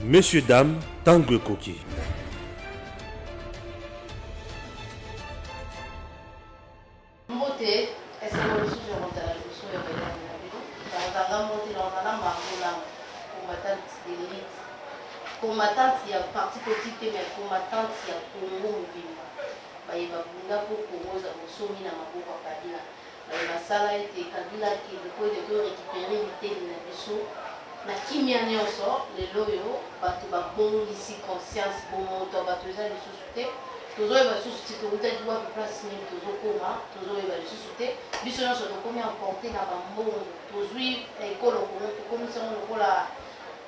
Messieurs, dames, Tanguy Koki. Mbote, est-ce que vous avez monté la leçon de la combattante d'élite, combattante il y a parti politique mais combattante il y a Congo Mobimba. Il va bunda pour Congo za musomi na maboko Kabila. Masala ete Kabila qui de récupérer l'ité na biso na kimia nyonso lelo yo bato babongisi conscience bomoto bato eza lisusu te tozoyeba lisusu ti toutaki wapi place nini tozokoma tozoyeba lisusu te biso nyonso tokomi emporte na bambongo tozwi ekolo kongo tokomisango lokola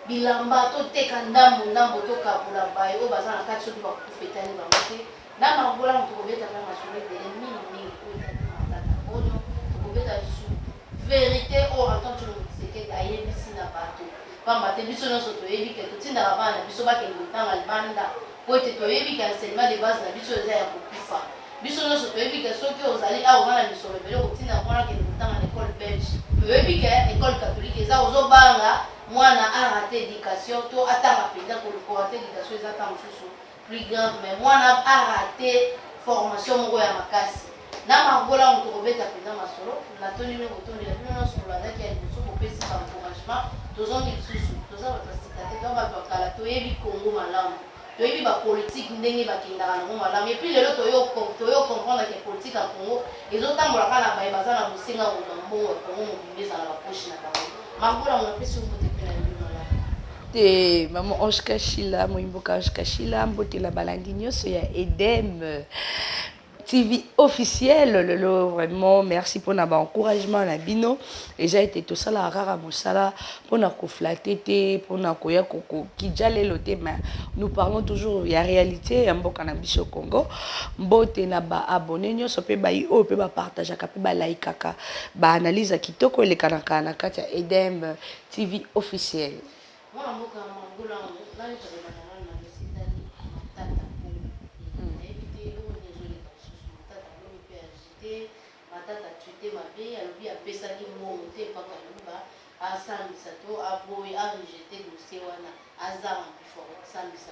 bilamba toteka ndambo tokabula baye oyo baza na kati soki bakufetani bango te na mabolamu tokobeta mpe masolo ebele mingimingi oyo ezali matata oyo tokobeta lisusu vérité oyo entente sekeke ayebisi na bato pamba te biso nyonso toyebi ke totindaka bana na biso bakende kotanga libanda po ete toyebi ke enseignement de base na biso eza ya kokufa biso nyonso toyebi ke soki ozali awa oza na misolo ebele kotinda mwana akende kotanga na école belge toyebi ke école catholique eza ozobanga mwana arate éducation to atanga mpenza korate éducation eza ta mosusu plus grave mais mwana arate formation moko ya makasi na magola moto kobeta mpenza masolo natoni ndenge otondela bino nyonso bolandaki ya liboso bopesi baencouragement tozongi lisusu toza bato basika te toza bato bakala toyebi kongo malamu toyebi bapolitike ndenge bakendaka nango malamu epuis lelo toyo comprendre ke politike ya kongo ezotambolaka na baye baza na bosenga kozwa mbongo ya kongo mobimba ezala bapoche na bango magola mo napesi obote mpe na yebi malamu te maman Ange Kachila moyimboka Ange Kachila mbotela balandi nyonso ya Edem TV officiel lelo vraiment merci pour na encouragement na bino et j'ai été tout ça la rara mosala pour na ko flatter te pour na ko ya koko kijale lote mais nous parlons toujours ya réalité ya mboka na biso Congo mbote na ba abonné nyonso pe ba o pe ba partager ka pe ba like kaka ba analyse kitoko ele kana kana kati ya Edem TV officiel mwana mboka mangula nani tobana na mesitani matata matata tuite mabe alobi apesaki mbongo te mpaka luba asambisa to aboyi arejete dossier wana azanga bifo asambisa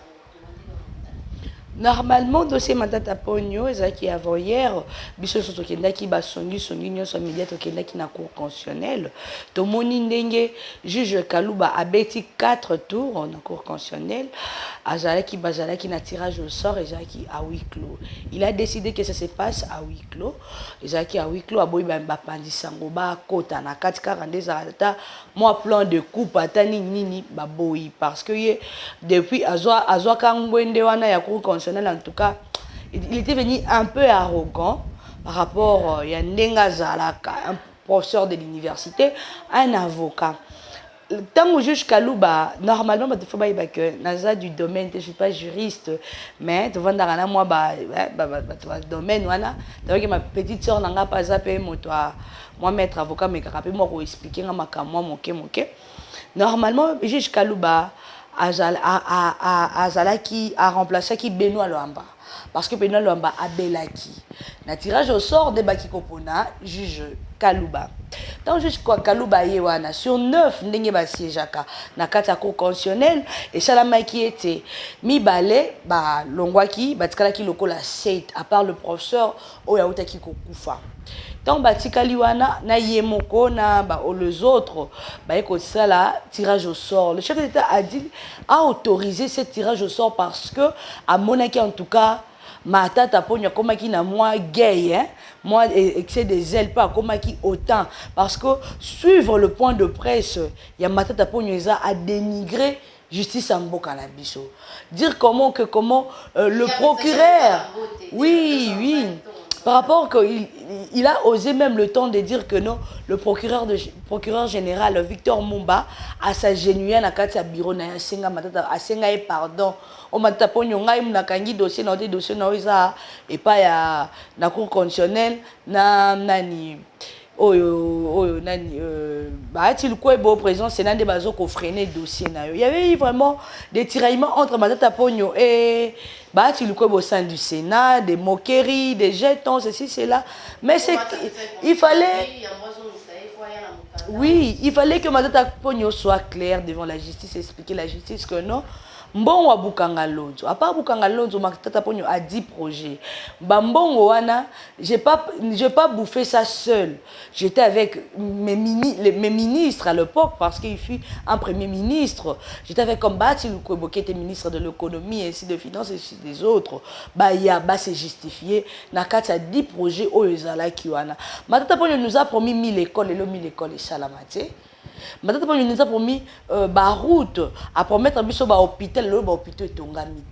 normalement dossier matata pogno ezaki avant hier biso so tokendaki basongi nyonso média tokendaki na cour constitutionnelle tomoni ndenge juge Kaluba abeti 4 tours na cour constitutionnelle bazalaki na tirage au sort ezalaki à huis clos il a décidé que ça se passe à huis clos ezalaki à huis clos aboyi bapandisango bakota na kati 42 ata moi plan de coupe ata nini baboyi parce que ye depuis azwa kangwende wana ya cour constitutionnelle en tout cas, il était venu un peu arrogant par rapport à Yandenga Zalaka, un professeur de l'université, un avocat. Tant que juge Kaluba, normalement, il faut que Naza du domaine, je ne suis pas juriste, mais tu vois, dans moi, domaine, voilà. Tu ma petite soeur n'a pas zappé, moi, maître avocat, mais moi, pour expliquer, moi, moqué. Normalement, juge Kaluba, Azalaki a remplacé qui Benoît Loamba parce que Benoît Loamba a belaki na tirage au sort de Baki Kopona juge Kaluba tant juge quoi Kaluba yewana sur 9 ndenge ba siégeaka na kati ya cour constitutionnelle et salama qui était mibale ba longwaki batikala lokola 7 à part le professeur oya utaki kokufa donc batikali wana na yemoko na les autres ça là tirage au sort le chef de l'État a autorisé ce tirage au sort parce que à Monaki en tout cas matata pogno komaki na moi gay hein moi excès des zèle pas komaki autant parce que suivre le point de presse il y a matata pogno a dénigré justice en mboka na biso dire comment le procureur oui par rapport qu'il a osé même le temps de dire que non, le procureur général Victor Mumba a sa genuine à Katia bureau na senga matata a senga et pardon o matata ponyo ngai na kangi dossier na dossier na oza et pas ya na cour constitutionnelle na nani oyo nani baati le président Sénat de bazo ko freiner dossier na yo il y avait vraiment des tiraillements entre matata ponyo et baati le au sein du Sénat des moqueries des jetons ceci cela mais c'est il fallait Oui, il fallait que Matata Pogno soit clair devant la justice, expliquer la justice que non. Mbongo Bukanga Lonzo. À part Bukanga Lonzo, Matata Pogno a 10 projets. Mbongo wana, j'ai pas bouffé ça seul. J'étais avec mes ministres à l'époque parce qu'il fut un premier ministre. J'étais avec Kombati Lukwebo qui était ministre de l'économie ainsi de finances et ainsi des autres. Bah il y a c'est justifié. Nakata 10 projets au Ezala Kiwana. Matata Pogno nous a promis 1000 écoles et le 1000 écoles et Salamate. Maintenant, on nous a promis la route, à promettre un hôpital, l'hôpital est tongami.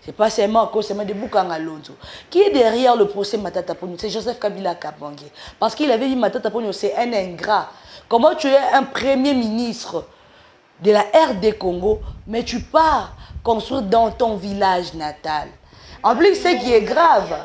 C'est pas seulement à cause de Bukanga Lonzo. Qui est derrière le procès Matata Pogno? C'est Joseph Kabila Kabange. Parce qu'il avait dit Matata Pogno, c'est un ingrat. Comment tu es un premier ministre de la RD Congo, mais tu pars construire dans ton village natal? En plus, ce qui est grave,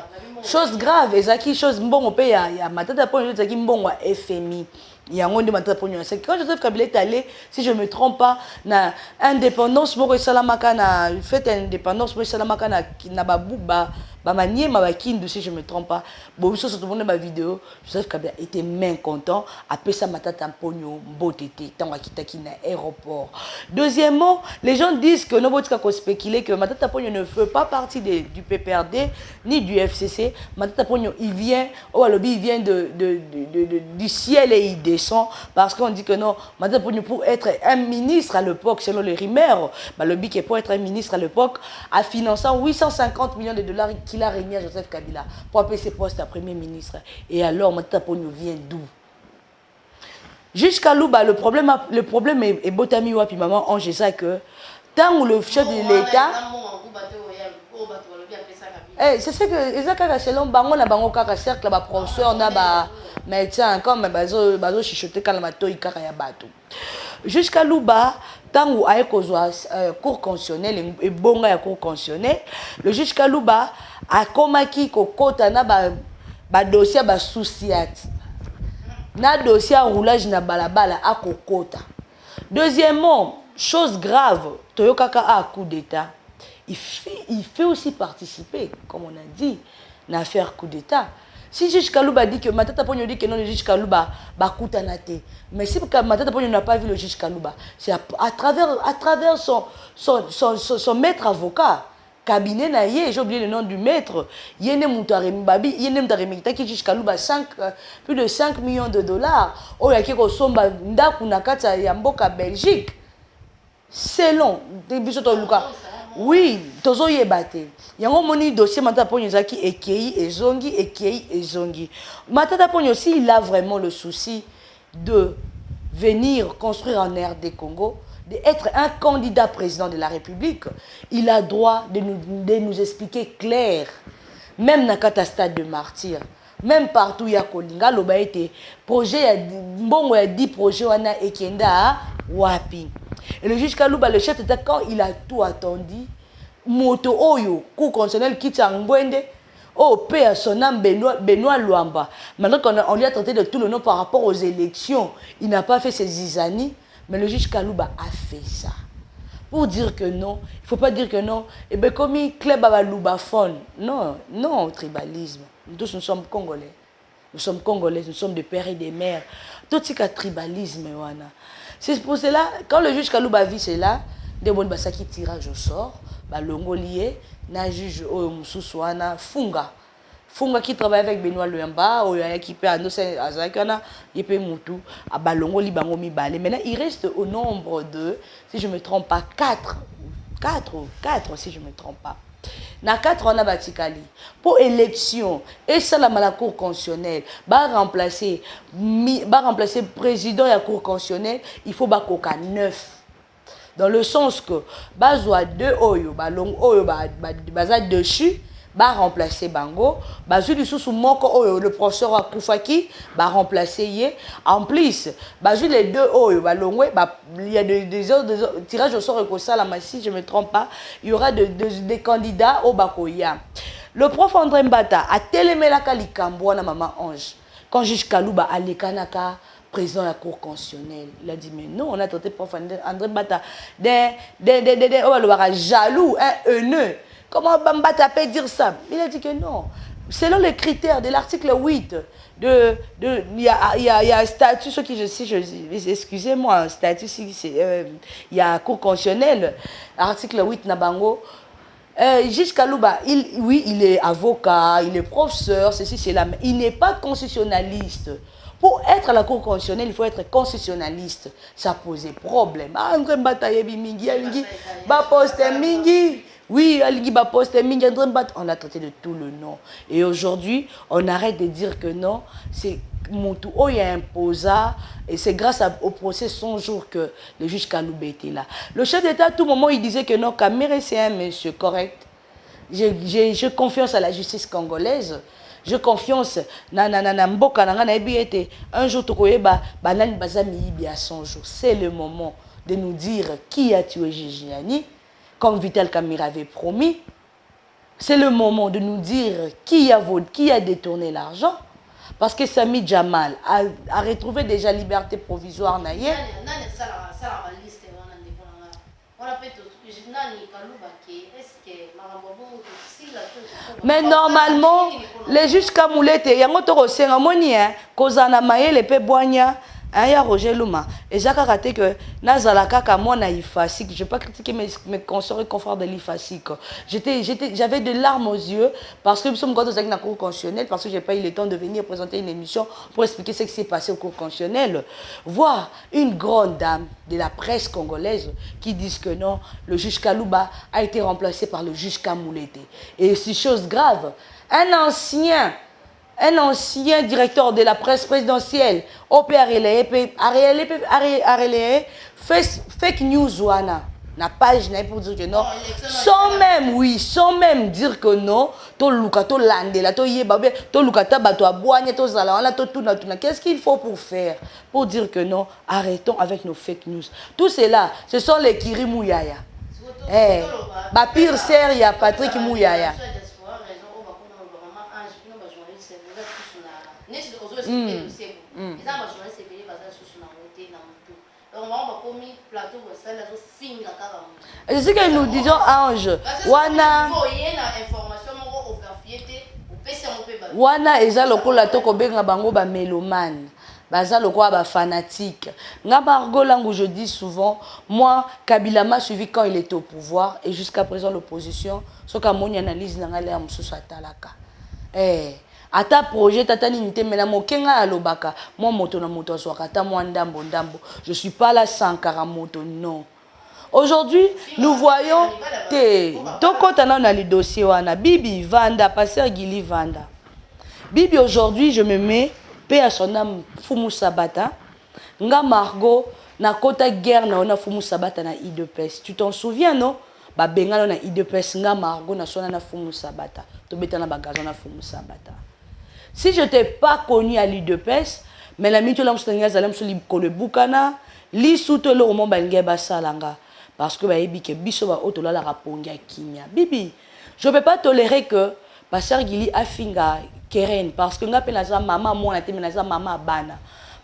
chose grave, et ça qui chose bon au pays, il y a Matata Pogno, il y a bon FMI. Il y a un monde de Matata Pogno. C'est quand Joseph Kabila est allé, si je ne me trompe pas, na indépendance pour Salamaka, na fait indépendance pour Salamaka, na babouba, manier ma kindu si je ne me trompe pas. Bon, ça c'est tout le monde ma vidéo. Joseph Kabila était main content. Après ça, Matata Pogno, beauté, tant à Kitaki na aéroport. Deuxièmement, les gens disent que nous avons spéculé que Matata Pogno ne fait pas partie du PPRD ni du FCC. Matata Pogno, il vient, il vient du ciel et il descend parce qu'on dit que non, Matata Pogno pour être un ministre à l'époque, selon les rumeurs, le BIC pour être un ministre à l'époque, a financé 850 millions de dollars qu'il a régné à Joseph Kabila pour appeler ses postes à premier ministre. Et alors, Matata Pogno vient d'où? Jusqu'à Louba, le problème est Botami Wapi, maman Ange, c'est ça que tant où le chef de l'État. C'est ça que selon Bango, na Bango Kaka cercle, ba professeur, na ba médecin, comme bazo chichoté kalamato ikaka ya bato. Jusqu'à Louba, tant où a kozwa cour constitutionnel et bonga ya cour constitutionnel, le juge Kalouba a komaki kokota na ba dossier ba souciat. Na dossier roulage na balabala à kokota. Deuxièmement, chose grave, Toyokaka a coup d'état. Il fait aussi participer, comme on a dit, à l'affaire coup d'état. Si juge Kalouba dit que Matata Pogno dit que non, le juge Kalouba va coutanate. Mais si Matata Pogno n'a pas vu le juge Kalouba, c'est à travers son maître avocat. Cabinet na ye, j'ai oublié le nom du maître. Yene Moutaremi Babi, Yene Moutaremi qui juge Kalouba plus de 5 millions de dollars. Oh, il y a qui somba ndaku na kata ya mboka Belgique. C'est long. Oui, tozo yebate. Yango moni dossier Matata Pogno zaki ekei ezongi. Matata Pogno aussi, il a vraiment le souci de venir construire en RD Congo, d'être un candidat président de la République. Il a droit de nous expliquer clair, même dans le stade de martyr, même partout il y a Kolinga, loba été projet, bon, il y a 10 projets, on a Ekenda, Wapi. Et le juge Kalouba, le chef d'État, quand il a tout attendu, Moto Oyo, cour constitutionnel, quitte Ngwende, oh, paix à son âme, Benoît Luamba. Maintenant qu'on lui a traité de tout le nom par rapport aux élections, il n'a pas fait ses zizanies, mais le juge Kalouba a fait ça. Pour dire que non, il ne faut pas dire que non. Et bien, comme il clé Loubaphone. Non, non, au tribalisme. Nous tous, nous sommes Congolais. Nous sommes Congolais, nous sommes des pères et des mères. Tout ce qui est tribalisme, wana. C'est pour cela, quand le juge Kalouba vit cela, des bonnes basaki tirage au sort, l'ongolier, na juge Moussouana, Funga. Funga qui travaille avec Benoît Luamba, qui peut annoncer à Zakana, il peut Moutou, à Balongoli Bangomi Balé. Maintenant, il reste au nombre de, si je ne me trompe pas, 4 si je ne me trompe pas. Na 4 on a Batikali. Pour élection, et ça la cour constitutionnelle, va remplacer président de la cour constitutionnelle, il faut bakoka 9. Dans le sens que, bazwa 2 oyo, balong oyo, baza dessus, va remplacer Bango, bazuli sous moko oyo, le professeur Akoufaki, va remplacer Yé. En plus, bazuli les 2 oyo, balongwe, il y a des autres tirages au sort et ça, si je ne me trompe pas, il y aura des candidats au Bakoya. Le prof André Mbata a télémé la Kalikambo na maman Ange. Quand juge Kalouba a l'ékanaka, président de la cour constitutionnelle, il a dit mais non, on a traité prof André Mbata d'un jaloux, un haineux. Comment Mbata peut dire ça? Il a dit que non. selon les critères de l'article 8, il y a un statut, ce qui excusez-moi, un statut, il y a un cours constitutionnel, article 8, Nabango. Juge Kalouba, oui, il est avocat, il est professeur, ceci, cela, mais il n'est pas constitutionnaliste. Pour être à la Cour constitutionnelle, il faut être constitutionnaliste. Ça posait problème. Ah, on a traité de tout le nom. Et aujourd'hui, on arrête de dire que non, c'est Moutou Oya imposa, et c'est grâce au procès 100 jours que le juge Kalouba était là. Le chef d'État, à tout moment, il disait que non, Kamere, c'est un monsieur correct. J'ai confiance à la justice congolaise. Je confiance na mboka na ebi ete un jour tokoyeba banani bazami ibi à 100 jours. C'est le moment de nous dire qui a tué Gigiani, comme Vital Kamera avait promis. C'est le moment de nous dire qui a détourné l'argent. Parce que Sami Jamal a retrouvé déjà liberté provisoire naïe. Mais normalement, les juges Kamoulete, il y a un autre cérémonie, Kozana Maye, pe Boigna, il y a Roger Luma. Et j'ai raté que Nazalaka, moi, naïfasik, je ne vais pas critiquer mes consoeurs et confrères de l'IFASIC. J'avais de larmes aux yeux parce que nous sommes dans la cour constitutionnelle, parce que je n'ai pas eu le temps de venir présenter une émission pour expliquer ce qui s'est passé au cour constitutionnel. Voir une grande dame de la presse congolaise qui disent que non, le juge Kalouba a été remplacé par le juge Kamoulete. Et c'est chose grave. Un ancien directeur de la presse présidentielle, fake news wana na page pour dire que non, sans même dire que non, to luka to landela to yeba to luka ta bato aboanya to zala wana to tuna. Qu'est-ce qu'il faut pour faire pour dire que non, arrêtons avec nos fake news. Tout cela, ce sont les Kiri Mouyaya. Ma pire sœur, il y a Patrick Mouyaya. C'est ce que nous disons, Ange. Wana eza lokola toko benga bango ba mélomane. Baza lokola ba fanatique. Nga Margot Langu, je dis souvent, moi Kabila m'a suivi quand il était au pouvoir et jusqu'à présent l'opposition, so ka moni analyse na ngale ya mususu atalaka. Ata projet tata ninité mena mokenga alobaka moi moto na moto aswakata moi ndambo. Je suis pas là sans karamoto, non. Aujourd'hui, nous voyons tokota na li dossier wana Bibi Vanda, pasteur Gili Vanda. Bibi aujourd'hui, je me mets paix à son âme Fumu Sabata. Nga Margot na kota guerre na ona Fumu Sabata na IDPS. Tu t'en souviens non? Ba benga na IDPS nga Margot na sona na Fumu Sabata. To betana bagazo na Fumu Sabata. Si je n'étais pas connu à l'IDPS, mais la mito lam stanga zalem so li ko le bukana, li souto le roman balnge basalanga parce que ba ebike biso ba otola la raponga kinya. Bibi, je ne peux pas tolérer que pasteur Gili afinga Keren parce que nga pe naza maman moi na te naza maman bana.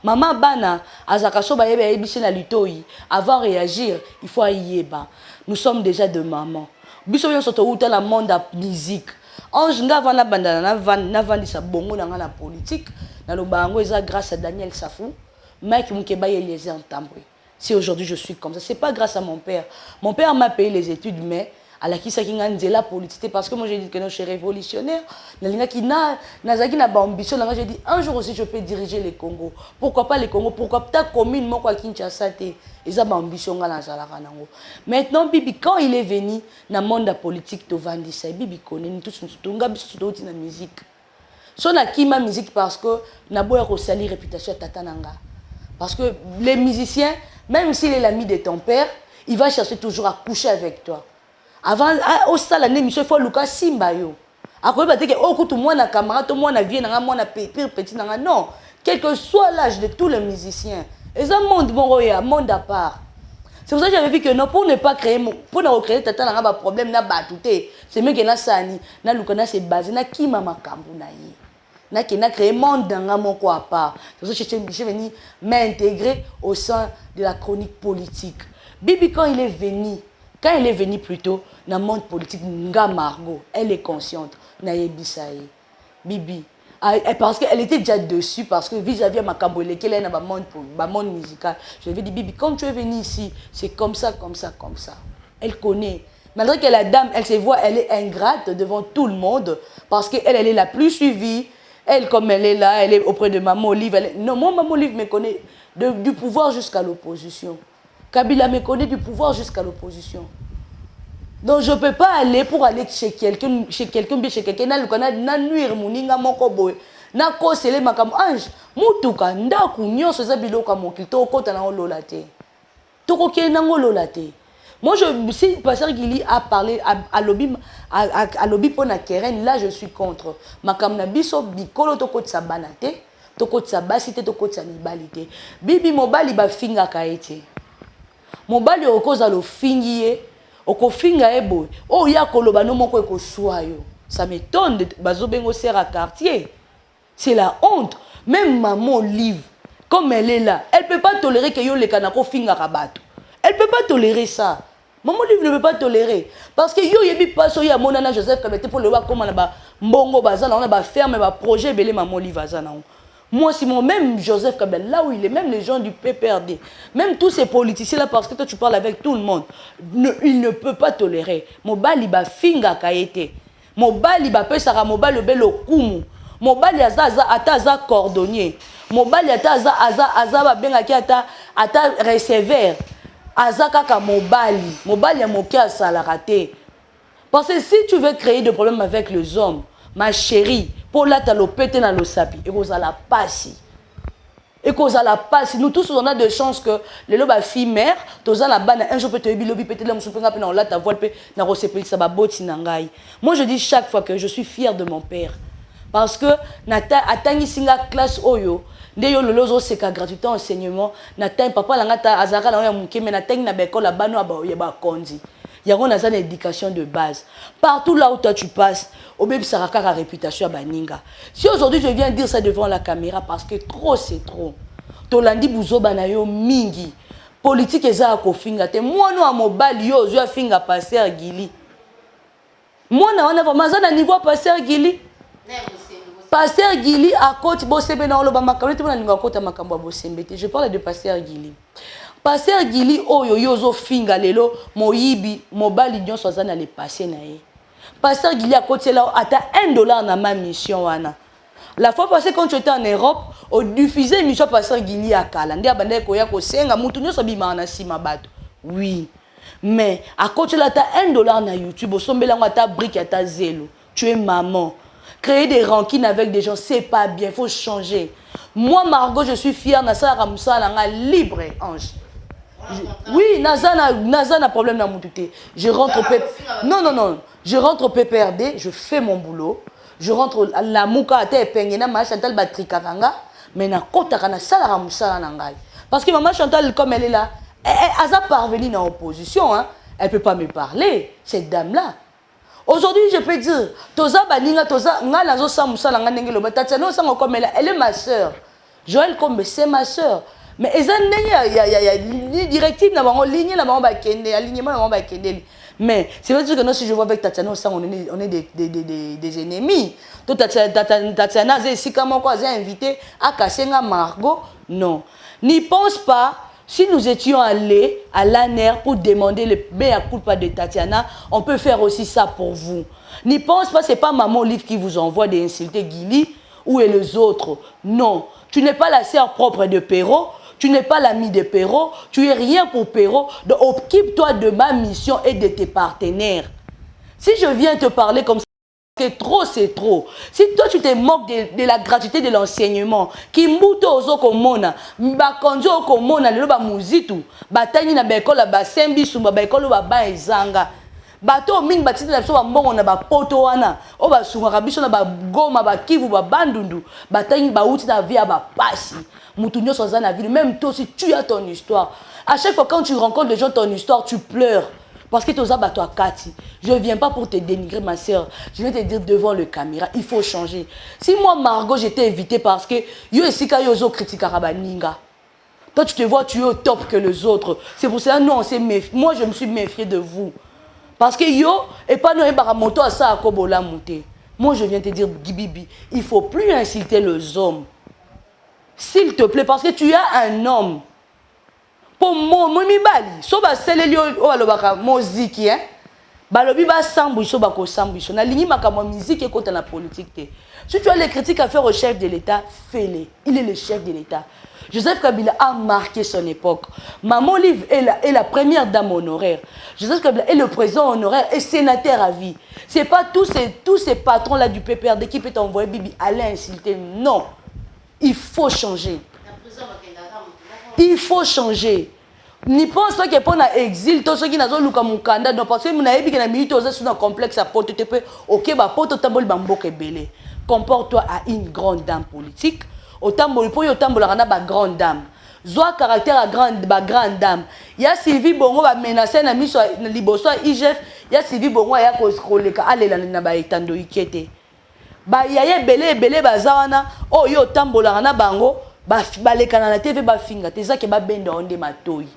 Maman bana azaka so ba yebe ebisi na litoi avant réagir, il faut ayeba. Nous sommes déjà de maman. Biso yo soto uta la monde de musique. Ange nga vana bandana na vandisa bongo na la politique na lo bango eza grâce à Daniel Safou, Mike Mukeba et Eliezer Ntambwe. Si aujourd'hui je suis comme ça, c'est pas grâce à mon père. Mon père m'a payé les études mais à la qui ça qui la politique parce que moi j'ai dit que non, je suis révolutionnaire. Na qui na zaki na ba ambition là j'ai dit un jour aussi je peux diriger les Congo. Pourquoi pas les Congo? Pourquoi ta commune moi quoi Kinshasa té. Et ça ma ambition na zalaka nango. Maintenant Bibi quand il est venu dans le monde de la politique to vandi ça Bibi connaît nous tous nous nga biso to na musique. So na ki ma musique parce que na boya ko sali réputation tata nanga. Parce que les musiciens même s'il est l'ami de ton père, il va chercher toujours à coucher avec toi. Avant au stade l'année monsieur faut Lucas Simba yo. Après ba teke oh kutu moi na camarade to moi na vie na moi na pire petit na non, quel que soit l'âge de tous les musiciens. Et un monde bon roya, monde à part. C'est pour ça que j'avais vu que non pour ne pas créer pour ne recréer tata na ba problème na batouté. C'est mieux que na sani, na Lucas c'est basé na ki mama kambu na yi. Na qui na créé monde dans mon quoi à part. C'est pour ça que je suis venu m'intégrer au sein de la chronique politique. Bibi quand il est venu plutôt dans le monde politique, Nga Margot, elle est consciente, na yebisaye. Bibi. Parce qu'elle était déjà dessus, parce que vis-à-vis de ma cambolée, qu'elle est dans le monde musical. Je lui ai dit, Bibi, quand tu es venue ici, c'est comme ça, comme ça, comme ça. Elle connaît. Malgré que la dame, elle se voit, elle est ingrate devant tout le monde, parce qu'elle est la plus suivie. Elle, comme elle est là, elle est auprès de Maman Olive. Non, moi, Maman Olive me connaît du pouvoir jusqu'à l'opposition. Kabila me connaît du pouvoir jusqu'à l'opposition. Donc je ne peux pas aller pour aller chez quelqu'un, chez quelqu'un, na nuire moninga moko boy. Na kosele makam ange. Mutuka ndaku nyonso za biloko mokili to kota na ololate. To koke na ololate. Moi si pasteur Gili a parlé à lobby pour na Keren, là je suis contre. Makam na biso bikolo to kota banate, to kota basite to kota mibalite. Bibi mobali ba finga kaete. Mobali okoza lo fingiye. Okofinga ebo o ya koloba no moko ekoswayo ça m'étonne de bazobengo sert à quartier. C'est la honte. Même Maman Olive comme elle est là, elle peut pas tolérer que yo le kanako finga rabato. Elle peut pas tolérer ça. Maman Olive ne peut pas tolérer parce que yo yebi pas so ya monana Joseph Kabete pour le voir comment na ba mbongo bazana on a ba ferme ba projet belé Maman Olive azana. Moi, Simon, même Joseph Kabila, là où il est, même les gens du PPRD, même tous ces politiciens-là, parce que toi, tu parles avec tout le monde, il ne peut pas tolérer. Mobali ba finga kaete. Mobali ba pesara mobali belo kumu. Mobali aza cordonnier. Mobali aza ba benga ki ata receveur. Aza kaka mobali. Mobali ya moki asala raté. Parce que si tu veux créer des problèmes avec les hommes, ma chérie, pour la talopete dans le sapi, et qu'on a la passe. Et qu'on a la passe. Nous tous, on a de chances que les lobes fille mère, tous la banne, un jour peut te lobby, peut-être là, on l'a ta voile, na rosepeli, ça va boti nangai. Moi, je dis chaque fois que je suis fière de mon père. Parce que, nata, atangi singa classe oyo, ndeyo lolozo seka gratuité enseignement, nata, papa, langata, azara, la mouké, mais natangi na beko, la bano, yaba kondi. Il y a une éducation de base. Partout là où toi tu passes, au même saraka la réputation à Baninga. Si aujourd'hui je viens dire ça devant la caméra parce que trop c'est trop. Tolandi buzo banayo mingi. Politique eza kofinga te. Moi no a mobali yo zo finga passer Gili. Moi na wana vraiment na niveau passer Gili. Pasteur Gili à côté bosembe na oloba makambo te na linga côté makambo bosembe te. Je parle de pasteur Gili. Pasteur Gili oyo yozo finga lelo moyibi mobali nyonso azana le passé na ye. Pasteur Gili a côté là ata $1 na ma mission wana. La fois passée quand tu étais en Europe, on diffusait une mission Pasteur Gili à Kala. Ndia bande ko ya ko senga mutu nyonso bima na sima bato. Oui. Mais à côté là ata $1 na YouTube, osombela ngata brique ata zelo. Tu es maman. Créer des rancines avec des gens, c'est pas bien, il faut changer. Moi, Margot, je suis fière, Nasa Ramsa, Nanga libre, ange. Oui, Naza n'a problème dans mon touté. Je rentre au Non. Je rentre au PPRD, je fais mon boulot. Je rentre à la Mouka, à Tepengena, ma Chantal Batrikanga, mais na kota kana sala Ramsa Nangai. Parce que maman Chantal, comme elle est là, elle a parvenu dans l'opposition, hein. Elle ne peut pas me parler, cette dame-là. Aujourd'hui, je peux dire, Toza Baninga, Toza, Ngalazo Samoussa, Langanengelo, Tatiano Sango comme elle est ma soeur. Joël Kombe, c'est ma soeur. Mais il y a une directive, alignement, mais c'est vrai que nous, si je vois avec Tatiana, on est des ennemis. Tatiana, si comment quoi, invité à Kassenga Margot, non. N'y pense pas. Si nous étions allés à l'ANER pour demander le mea culpa de Tatiana, on peut faire aussi ça pour vous. N'y pense pas, ce n'est pas Maman Olive qui vous envoie des insulter Gili ou et les autres. Non, tu n'es pas la sœur propre de Perrault, tu n'es pas l'ami de Perrault, tu es rien pour Perrault. Donc occupe-toi de ma mission et de tes partenaires. Si je viens te parler comme ça, c'est trop, c'est trop. Si toi tu te moques de la gratuité de l'enseignement, qui mouto ozo komona, bakonjo komona lelo ba muzitu, batani na bekola ba sembisu ba bekola ba ezanga. Bato mingi batiti na biso ba mbongo na ba poto wana, o ba sunga biso na ba goma ba kivu ba bandundu, batani ba uti na vie ba pasi. Mutu nyonso za na vie, même toi si tu as ton histoire. À chaque fois quand tu rencontres les gens ton histoire, tu pleures. Parce que tu as battu à Kati. Je ne viens pas pour te dénigrer, ma soeur. Je vais te dire devant le caméra, il faut changer. Si moi, Margot, j'étais invitée parce que yo ici, quand yo critique Arabaninga. Toi, tu te vois, tu es au top que les autres. C'est pour ça, non, moi, je me suis méfiée de vous. Parce que yo, et pas nous, et baramoto à ça, à Kobola monté. Moi, je viens te dire, Bibi, il ne faut plus insulter les hommes. S'il te plaît, parce que tu as un homme. Pour moi, mibali, so ba seleli o alobaka moziki hein. Balobi ba sambu so ba ko sambu so na lingi makamo musique ekota na politique te. Si tu as les critiques à faire au chef de l'État, fais-les. Il est le chef de l'État. Joseph Kabila a marqué son époque. Maman Olive est la première dame honoraire. Joseph Kabila est le président honoraire et sénateur à vie. C'est pas tous ces patrons là du PPRD qui peuvent t'envoyer Bibi aller insulter. Non. Il faut changer. Il faut changer. Ni pense pas que pour un exil, tout ce qui n'a pas lu comme candidat, non parce que mon ami qui n'a mis tout ça sur un complexe à porte, tu peux, ok, bah porte tambol bamboke belé. Comporte-toi à une grande dame politique. Au tambol pour au tambol rana ba grande dame. Zoa caractère à grande dame. Il y a Sylvie Bongo va menacer na miso na liboso IGF. Il y a Sylvie Bongo ya ko koleka alela na ba etando ikete. Ba yaye belé bazawana. Oh yo tambola rana bango. Balekana na TV bafinga teza ke babenda onde matoi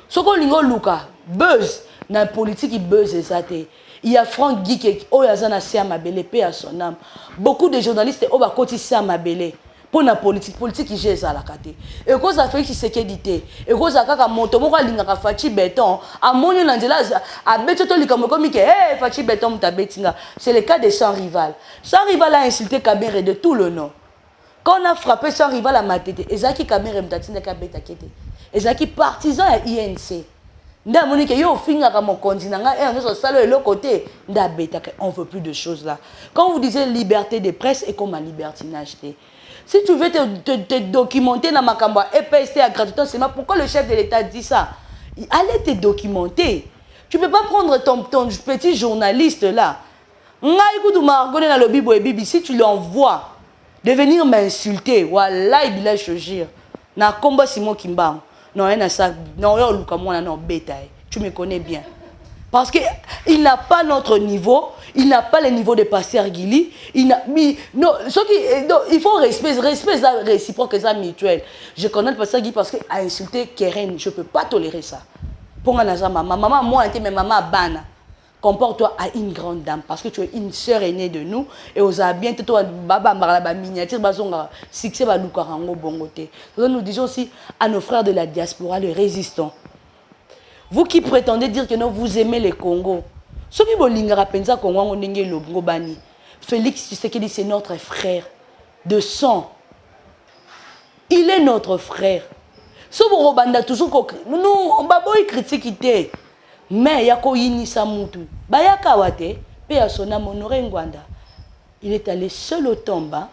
soko lingo luka buzz na politique buzz ezate il y a Franck Guy o yazana sia mabele pe à son âme beaucoup de journalistes o ba koti sia mabele pour la politique j'ai ça la kate et cause ça fait qui c'est qualité et cause ça kaka moto moko linga ka Fachi Béton a monyo na nzela a beto to likamo komi ke Fachi Béton mutabetinga c'est le cas de Sans Rival a insulté Kabere de tout le nom. Quand on a frappé son rival à Matete, Ezaki Kamere Mtatine Kabeta Kete. Ezaki partisan à INC. Nda monique yo finga comme mon continent et on est sur le côté nda beta on veut plus de choses là. Quand vous disiez liberté de presse et comme un libertinage. Si tu veux te documenter dans ma camba EPST à gratuité, c'est pourquoi le chef de l'État dit ça. Allez te documenter. Tu peux pas prendre ton petit journaliste là. Si tu l'envoies de venir m'insulter, voilà, il a choisi. Na combat Simon Kimba. Non, non, bêta. Tu me connais bien. Parce qu'il n'a pas notre niveau, il n'a pas le niveau de Pasteur Guili, non, il faut respect réciproque, ça mutuel. Je connais le Pasteur Guili parce qu'il a insulté Keren, je ne peux pas tolérer ça. Pour un ma maman, moi, mais maman, bana. Comporte-toi à une grande dame parce que tu es une sœur aînée de nous et aux bien toi baba miniature bazonga succès ba lukarango bongote. Nous disons aussi à nos frères de la diaspora les résistants. Vous qui prétendez dire que non vous aimez les Congo. Ce qui bolingara penza Congo ngondenge lobgo bani. Félix Tshisekedi c'est notre frère de sang. Il est notre frère. Ce Robanda toujours nous on va boy critiquer. Mais yako yinisa mutu bayaka wate pe ya sona Honoré Ngwanda il est allé seul au tomba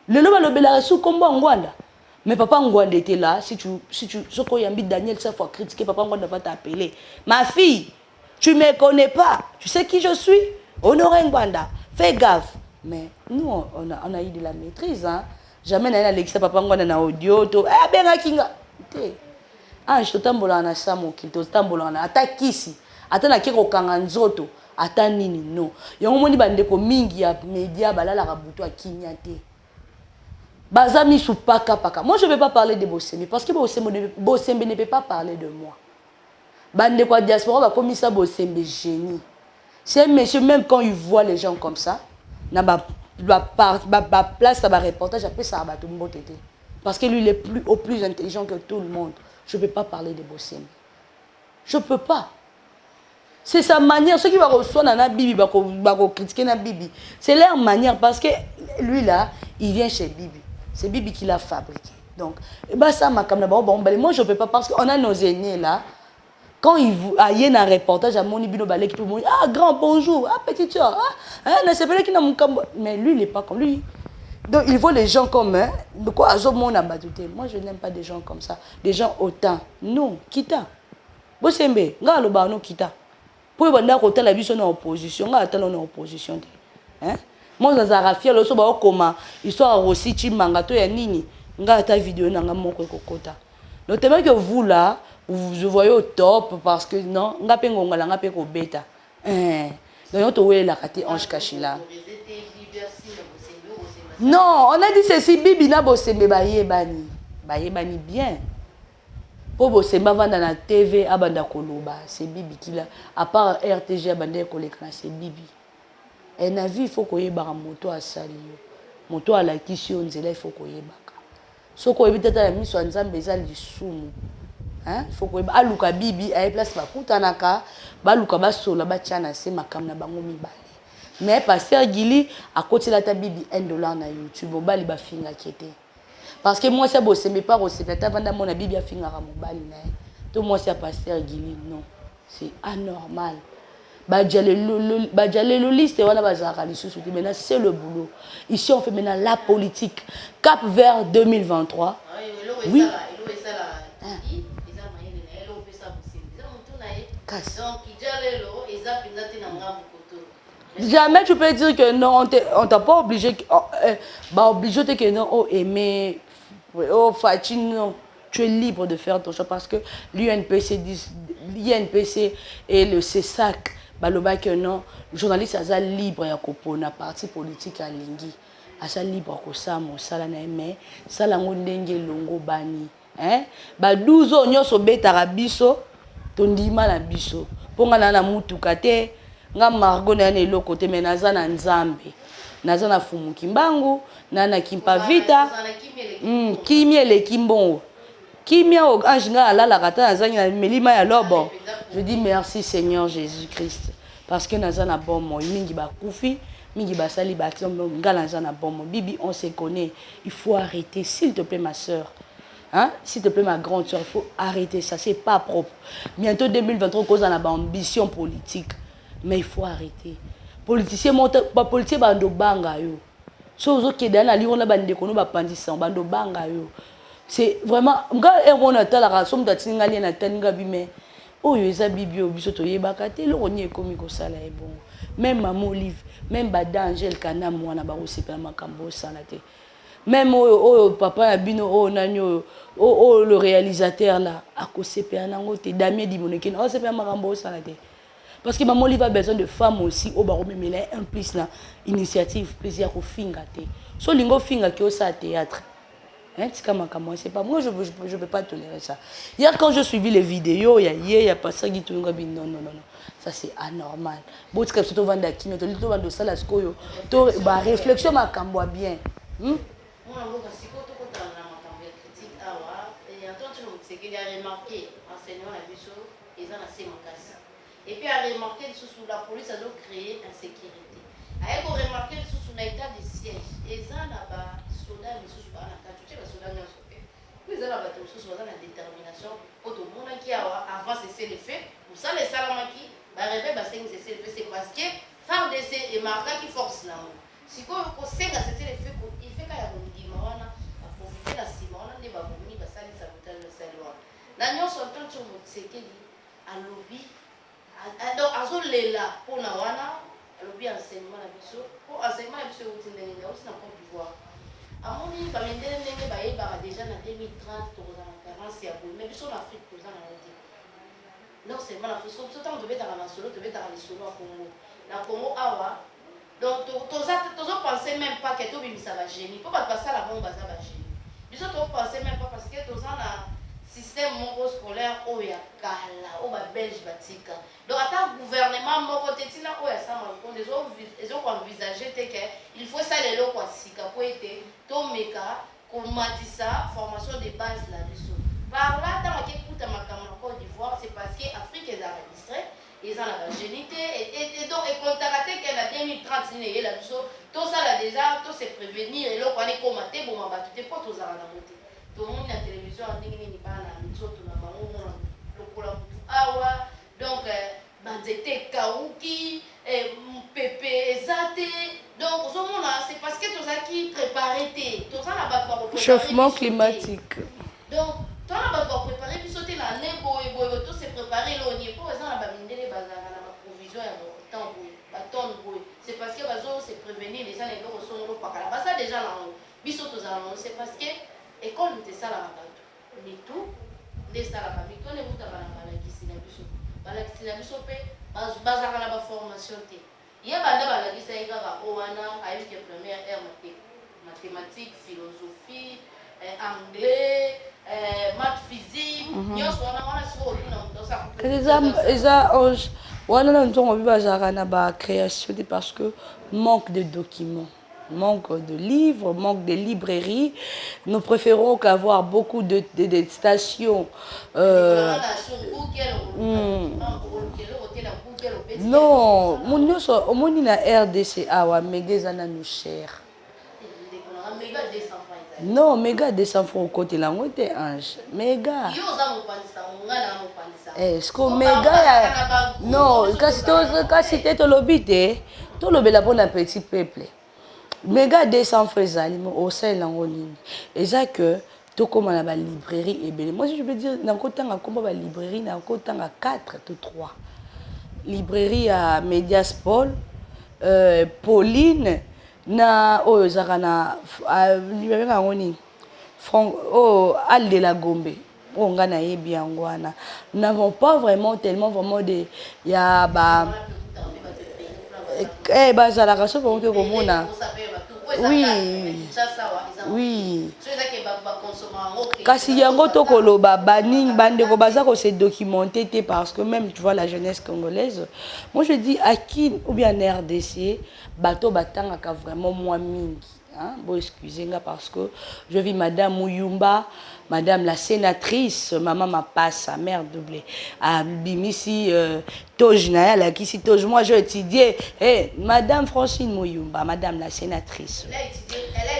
le loba lobela sous combat Ngwanda mais papa Ngwanda était là si tu soko yambi Daniel ça faut critiquer papa Ngwanda va t'appeler ma fille tu me connais pas tu sais qui je suis Honoré Ngwanda fais gaffe mais nous on a eu de la maîtrise hein jamais n'a Alexa papa Ngwanda na audio to benga kinga ah je tambola na samo kito tambola na atakisi atana kiko kanga nzoto atanini no yango moni bandeko mingi ya média balala kabuto akinyate bazami supaka paka moi je vais pas parler de Bosembe parce que Bosembe ne peut pas parler de moi bandeko a diaspora ba komisa Bosembe génie c'est un monsieur même quand il voit les gens comme ça na ba place à ba reportage après ça ba tout mbote parce que lui il est plus intelligent que tout le monde. Je ne peux pas parler de Bosembe. Je ne peux pas. C'est sa manière. Ceux qui vont recevoir dans Bibi, vont critiquer dans Bibi. C'est leur manière parce que lui là, il vient chez Bibi. C'est Bibi qui l'a fabriqué. Donc, ça m'a comme moi je ne peux pas parce qu'on a nos aînés là. Quand il y a un reportage à Moni Bino Balek, tout le monde dit ah grand bonjour, ah petite soeur, mais lui il n'est pas comme lui. Donc il faut les gens comme hein. De quoi moi je n'aime pas des gens comme ça. Des gens autant. Non, quitta. Bosembe, nga lo ba no quitta. Pour banda ko tala biso na opposition, nga tala na opposition. Hein? Moi za rafia lo so ba okoma, histoire aussi chimanga to ya nini. Nga ta vidéo na nga moko kokota. Notamment que vous là, vous voyez au top parce que non, nga pe ngonga la nga pe ko beta. Donc to wele la kati ange kashila. Non, on a dit ceci, Bibi na Bosembe bayebani bien. Pour Bosembe vanda na TV abanda koloba, c'est Bibi qui l'a. À part RTG abanda koleka, c'est Bibi. Et na vie il faut koyebaka moto asali yo. Moto alakisi yo nzela il faut koyebaka. Soko oyebi tata ya miso ya Nzambe eza lisumu. Hein? Il faut koyeba aluka bibi aye place bakutanaka baluka basola batia na se makambo na bango mibale. Mais pasteur Gili akotela ta bibi $1 na YouTube mobali bafinga kete. Parce que moi c'est beau c'est mes parents c'est peut-être avant mon bibi afinga ka mobali na. To moi c'est pasteur Gili non. C'est anormal. Liste voilà maintenant c'est le boulot. Ici on fait maintenant la politique. Cap vers 2023. Oui. Jamais tu peux dire que non, on t'a pas obligé que non, oh aimer, oh Fatine, non. Tu es libre de faire ton choix parce que l'UNPC et le CESAC, baloba que non, le journaliste est libre ya kopona parti politique à lingi, asa libre ko sa mo sala na mais sala ngondenge longo bani, hein? Ba 12 ans nyoso betara biso, tondima na biso. Ponga na mutuka te, nga margo na ne lokote mais naza na Nzambe. Naza na fumu kimbangu, na kimpa vita. Kimie le kimbongo. Kimia anjinga alala kata nazangi na melima ya lobo. Je dis merci Seigneur Jésus-Christ parce que naza na bon moi mingi ba kufi mingi ba sali ba ngala naza na bon moi bibi on se connaît il faut arrêter s'il te plaît ma sœur. Hein? S'il te plaît ma grande sœur, il faut arrêter ça, c'est pas propre. Bientôt 2023 cause on a ambition politique mais il faut arrêter. Politicien monte pas politicien bando banga yo. So zo ke dana li on a bande kono ba pandisa bando banga yo. C'est vraiment nga on attend la raison d'atinga li na taninga bime oyo eza bibio biso to yebaka te lo onye komi ko sala e bon même maman Olive même bada Angel kana mwana ba osepela makambo sala te même oyo papa na bino o nanyo o le réalisateur là akosepela nango te Damien Dimoneke o sepela makambo sala te parce que maman Olive a besoin de femmes aussi au baro memela un plus na initiative plaisir ko finga te so lingo finga ki o sa théâtre. Hein, c'est pas moi, je peux pas tolérer ça. Hier, quand je suivis les vidéos, il y a pas ça qui tourne comme non. Ça c'est anormal. Bon, tu as vendre à qui, tu as vendre ça là, tu as réflexion ma cambois bien. Et puis à remarquer sous la police a créé insécurité. A remarqué sous l'état de siège. Et ça là-bas. Soda misusu ba na katu te ba soda nyoso pe kuza na bato misusu baza na détermination po to mona ki awa avant cesser le fait pour ça les salamaki ba rebe ba sengi cesser le fait c'est parce que FARDC et marka qui force na mo siko ko senga cesser le fait ko il fait ka ya ndima wana ba profiter la sima wana ne ba boni ba sali sabotage le salwa na nyoso tonto mo tsekeli a lobby donc azolela pona wana lobby enseignement na biso po enseignement na biso utindenge na aussi na Côte d'Ivoire. Amoni bamendele ndenge bayebaka déjà na 2030 tokozala na carence ya boye mais biso na Afrique toza na yango te non seulement na Afrique so ntango tobetaka na solo tobetaka lisolo ya Congo na Congo awa donc tozopense même pas ke tobimisa bagénie mpo bato basala bongo baza bagénie biso topense même pas parce que toza na système moko scolaire oyo ya kala oyo babelge batika donc ata gouvernement moko te ntina oyo asama nkonde ezokoenvisage te ke il faut esala eloko ya sika po ete tomeka komatisa formation de base na biso par là ntango akekuta makambo na Côte d'Ivoire c'est parce que Afrique ezalaka distrait eza na bagénie te et donc ekontaka te ke na 2030 nini eyela biso tosala déjà tose prévenir eloko wana ekoma te boma bato te mpo tozala na mote tomoni na télévision ndenge nini bana nzoto na bango mona lokola mutu awa donc banzete ekauki pepe eza te donc ozomona c'est parce que tozalaki préparé te toza na bato bakopréparé chauffement climatique donc toza na bato bakopréparé biso te na ne boye tose préparé elongi mpo eza na bamindele bazalaka na baprovision ya temps boye batonne boye c'est parce que bazo se prévenir eza na eloko songolo pakala baza déjà nango biso tozala nango c'est parce que école te sala bato mitu nde sala ba mitu ne mutaka na balakisi na biso pe bazaka na ba formation te ye banda balakisa kaka o wana ayuki première aire mathématique philosophie anglais maths physique nyonso wana siko otuna mutu osaka Voilà, nous avons la création parce que manque de documents, manque de livres, manque de librairies. Nous préférons qu'avoir beaucoup de stations. Non, au monde na RDC, mais des années nous cher. Non, méga 200 francs au côté là, on était ange. Méga. Est-ce que méga. Non, quand c'était tout l'obité, tout le bel bon petit peuple. Méga 200 francs au sein de l'angoline. Et ça que tout comme la librairie est belle. Moi je veux dire, dans le côté de la librairie, dans le côté de 4 ou 3. Librairie à Mediaspol, Pauline. Na oyo zaka na libanga ngoni Franck Al de la Gombe on ngana yebi yango wana. Nous n'avons pas vraiment tellement de ya ba bazala kaso pour que komona oui oui kasi yango to koloba baning bande ko baza ko se documenter parce que même tu vois la jeunesse congolaise, moi je dis à qui ou bien en RDC bateau batanga ka vraiment moins mingi hein, bon excusez-moi parce que je vis madame Muyumba, madame la sénatrice, maman ma passe sa mère doublée à Bimisi Tojna la qui si Toj, moi j'ai étudié madame Francine Muyumba, madame la sénatrice. Elle a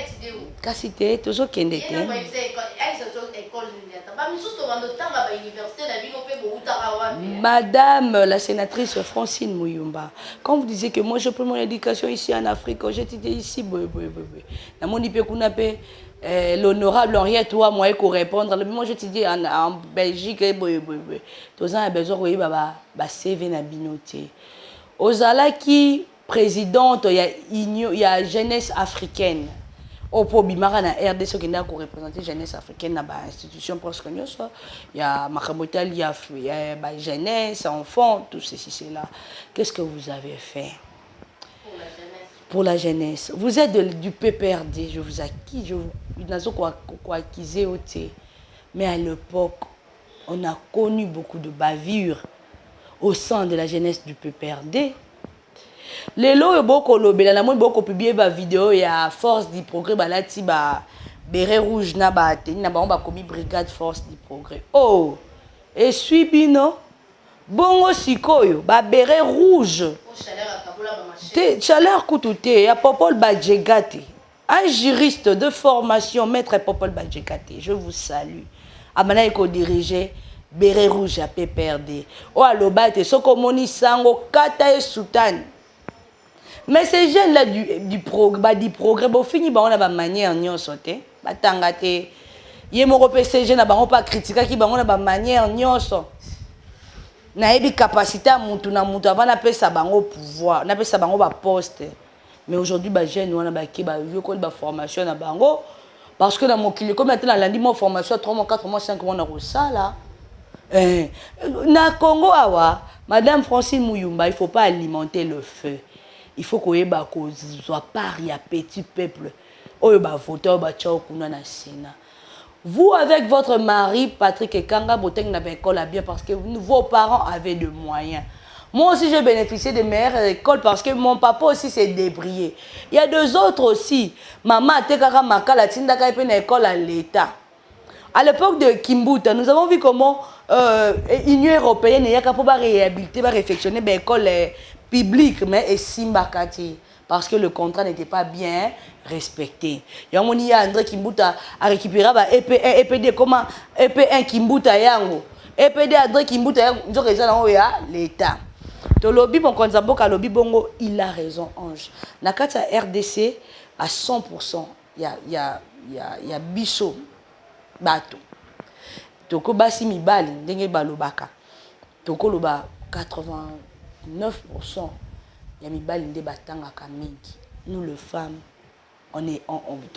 étudié où? Kasité toujours kende te. Madame la sénatrice Francine Muyumba, quand vous disiez que moi je prends mon éducation ici en Afrique, j'ai étudié ici, dans mon l'honorable Henriette, moi, il faut répondre. Moi, j'ai étudié en Belgique, tous ans, besoin de CV na binoté. Ozala qui présidente, il y a jeunesse africaine. Au Pobimara na RDC qui n'a qu'à représenter jeunesse africaine dans l'institution presque il y a Makamotel, il y a jeunesse, enfants, tout ceci, cela. Qu'est-ce que vous avez fait pour la jeunesse? Vous êtes du PPRD, je vous acquis, je vous acquisé au thé. Mais à l'époque, on a connu beaucoup de bavures au sein de la jeunesse du PPRD. Les lots beaucoup lobé la moi beaucoup publié ba vidéo ya force du progrès balati ba béret rouge na ba teni na ba on ba commis brigade force du progrès. Oh et suis bino bongo sikoyo ba béret rouge te chaleur kututé ya Popol Badjegate, un juriste de formation, maître Popol Badjegate, je vous salue. Amana eko diriger béret rouge à PPRD. O alobate soko moni sango kata e sultan. Mais ces jeunes-là du progrès, bon, fini, on a une manière de sauter. Batangate, il y a ces jeunes qui pas critiquer, qui ont une manière de sauter. Na une capacité à monter, avant d'appeler ça au pouvoir, on appelle ça au poste. Mais aujourd'hui, les jeunes, on a une formation à bango. Parce que dans mon client, comme maintenant, lundi, mon formation, 3 mois, 4 mois, 5 mois, on a ça là. Na Congo, Madame Francine Muyumba, il ne faut pas alimenter le feu. Il faut qu'on soit pari à petit peuple. Vous, avec votre mari, Patrick et Kanga, Boteng n'avez école à bien parce que vos parents avaient de moyens. Moi aussi, j'ai bénéficié de meilleures écoles parce que mon papa aussi s'est débrouillé. Il y a deux autres aussi. Maman a été à une école à l'État. À l'époque de Kimbuta, nous avons vu comment l'Union européenne n'a pas pu réhabiliter, réfectionner l'école publique, mais et Simbakati. Parce que le contrat n'était pas bien respecté. Il y a André Kimbuta a récupéré EPD, comment EP1 Kimbuta yango. EPD André Kimbuta yango, nous avons l'État. To lobby mon konzamboka lobby bongo, il a raison Ange. Na kata RDC à 100%, il y a biso bato. Toko basi mibali ndenge balobaka. Toko loba 89%. Il y a mibali nde batanga kamingi. Nous les femmes, on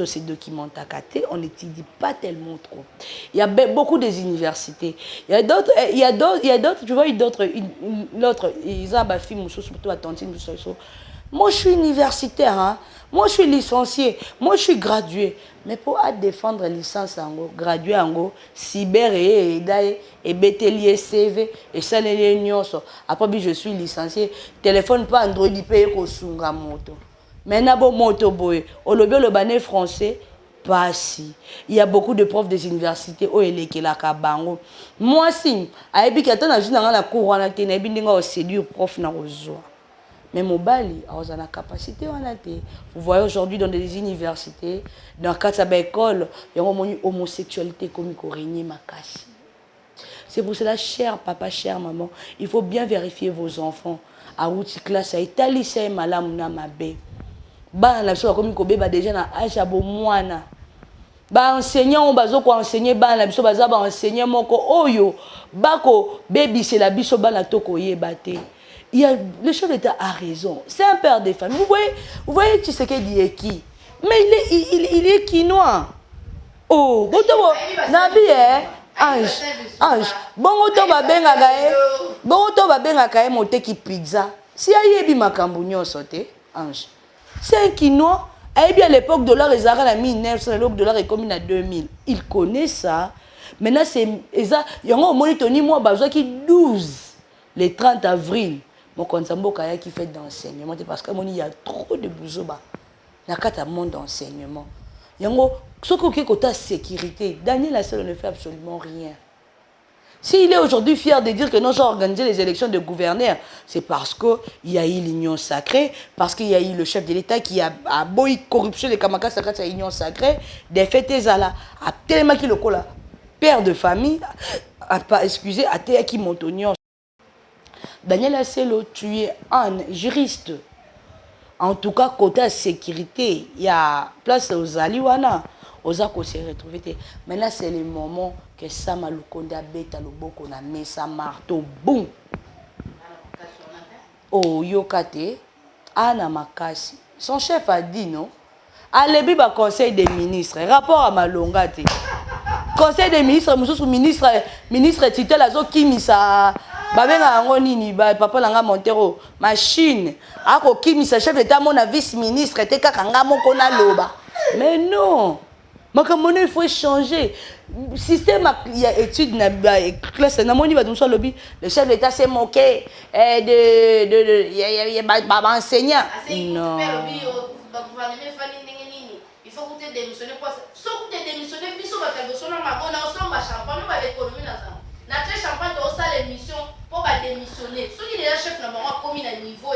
se documente à côté, on n'étudie pas tellement trop. Il y a beaucoup des universités. Il y a d'autres, tu vois, l'autre, ils ont ma fille, surtout à tantine, Moi, je suis universitaire, hein. Moi, je suis licencié. Moi, je suis gradué. Mais pour défendre licence, gradué, cyber et BTLI CV, et ça, les nyonso. Après, je suis licencié. Téléphone pas Android, il paye au sunga moto. Maintenant, bon moto boy. Au lobby, le bané français, pas si. Il y a beaucoup de profs des universités où il est la kabango. Moi, si, à Ebi, qui attend dans la cour, on a tenu, on séduire prof na ozo. Mais Mobali a la capacité. Vous voyez aujourd'hui dans des universités, dans quatre écoles, il y a une homosexualité comme il régné ma casse. C'est pour cela, cher papa, chère maman, il faut bien vérifier vos enfants. À outil classe, à Italie, c'est malam na mabe. Ba la so comme ko beba déjà na âge abo mwana. Ba enseignant on bazo ko enseigner ba la biso baza ba enseigner moko oyo bako baby c'est la biso ba la toko yebate. Le chef d'État a raison. C'est un père de famille. Vous voyez Tshisekedi est qui? Mais il est quinois. Oh, botobo nabi ange. Bongo to ba benga kae moteki pizza. Si ayebi makambu nyonso te ange. C'est un quinois. Et à l'époque, dollar est à 1900, l'époque dollar est comme à 2000. Il connaît ça. Maintenant, c'est ça. Il y a un moment donné, moi, qui 12, le 30 avril, mon consambo kaya qui fait d'enseignement parce que il y a trop de bouzoba. Il y a 4 monde d'enseignement. Il y a un ce qui est côté sécurité. Daniel Assel ne fait absolument rien. S'il est aujourd'hui fier de dire que nous avons organisé les élections de gouverneurs, c'est parce qu'il y a eu l'union sacrée, parce qu'il y a eu le chef de l'État qui a beau corruption des Kamaka sacrés, c'est l'union sacrée, des fêtes à tellement qu'il est le père de famille, excusez, à tellement qui montonnion. Daniel Asselo, tu es un juriste. En tout cas, côté sécurité, il y a place aux Aliwana. Aux Ako s'est retrouvé. Maintenant, c'est le moment que Sama Lukonde a bêta le boko na mesa marteau. Boum! Oh, Yokate, Anna Makasi. Son chef a dit non. Allez, ba conseil des ministres. Rapport à Malongate. Conseil des ministres, ministre titel azo kimisa. Babenga ngonini ba papa langa Montero machine. Ako kimisa chef d'état mon vice-ministre te kakanga moko na loba. Mais non. Il faut changer. Système, il y a études, il y a classe, le chef d'État s'est moqué de enseignant. Non. Il faut que tu démissionnes. Si tu démissionnes, tu as champagne dans sa émission pour démissionner. Si tu es chef de niveau,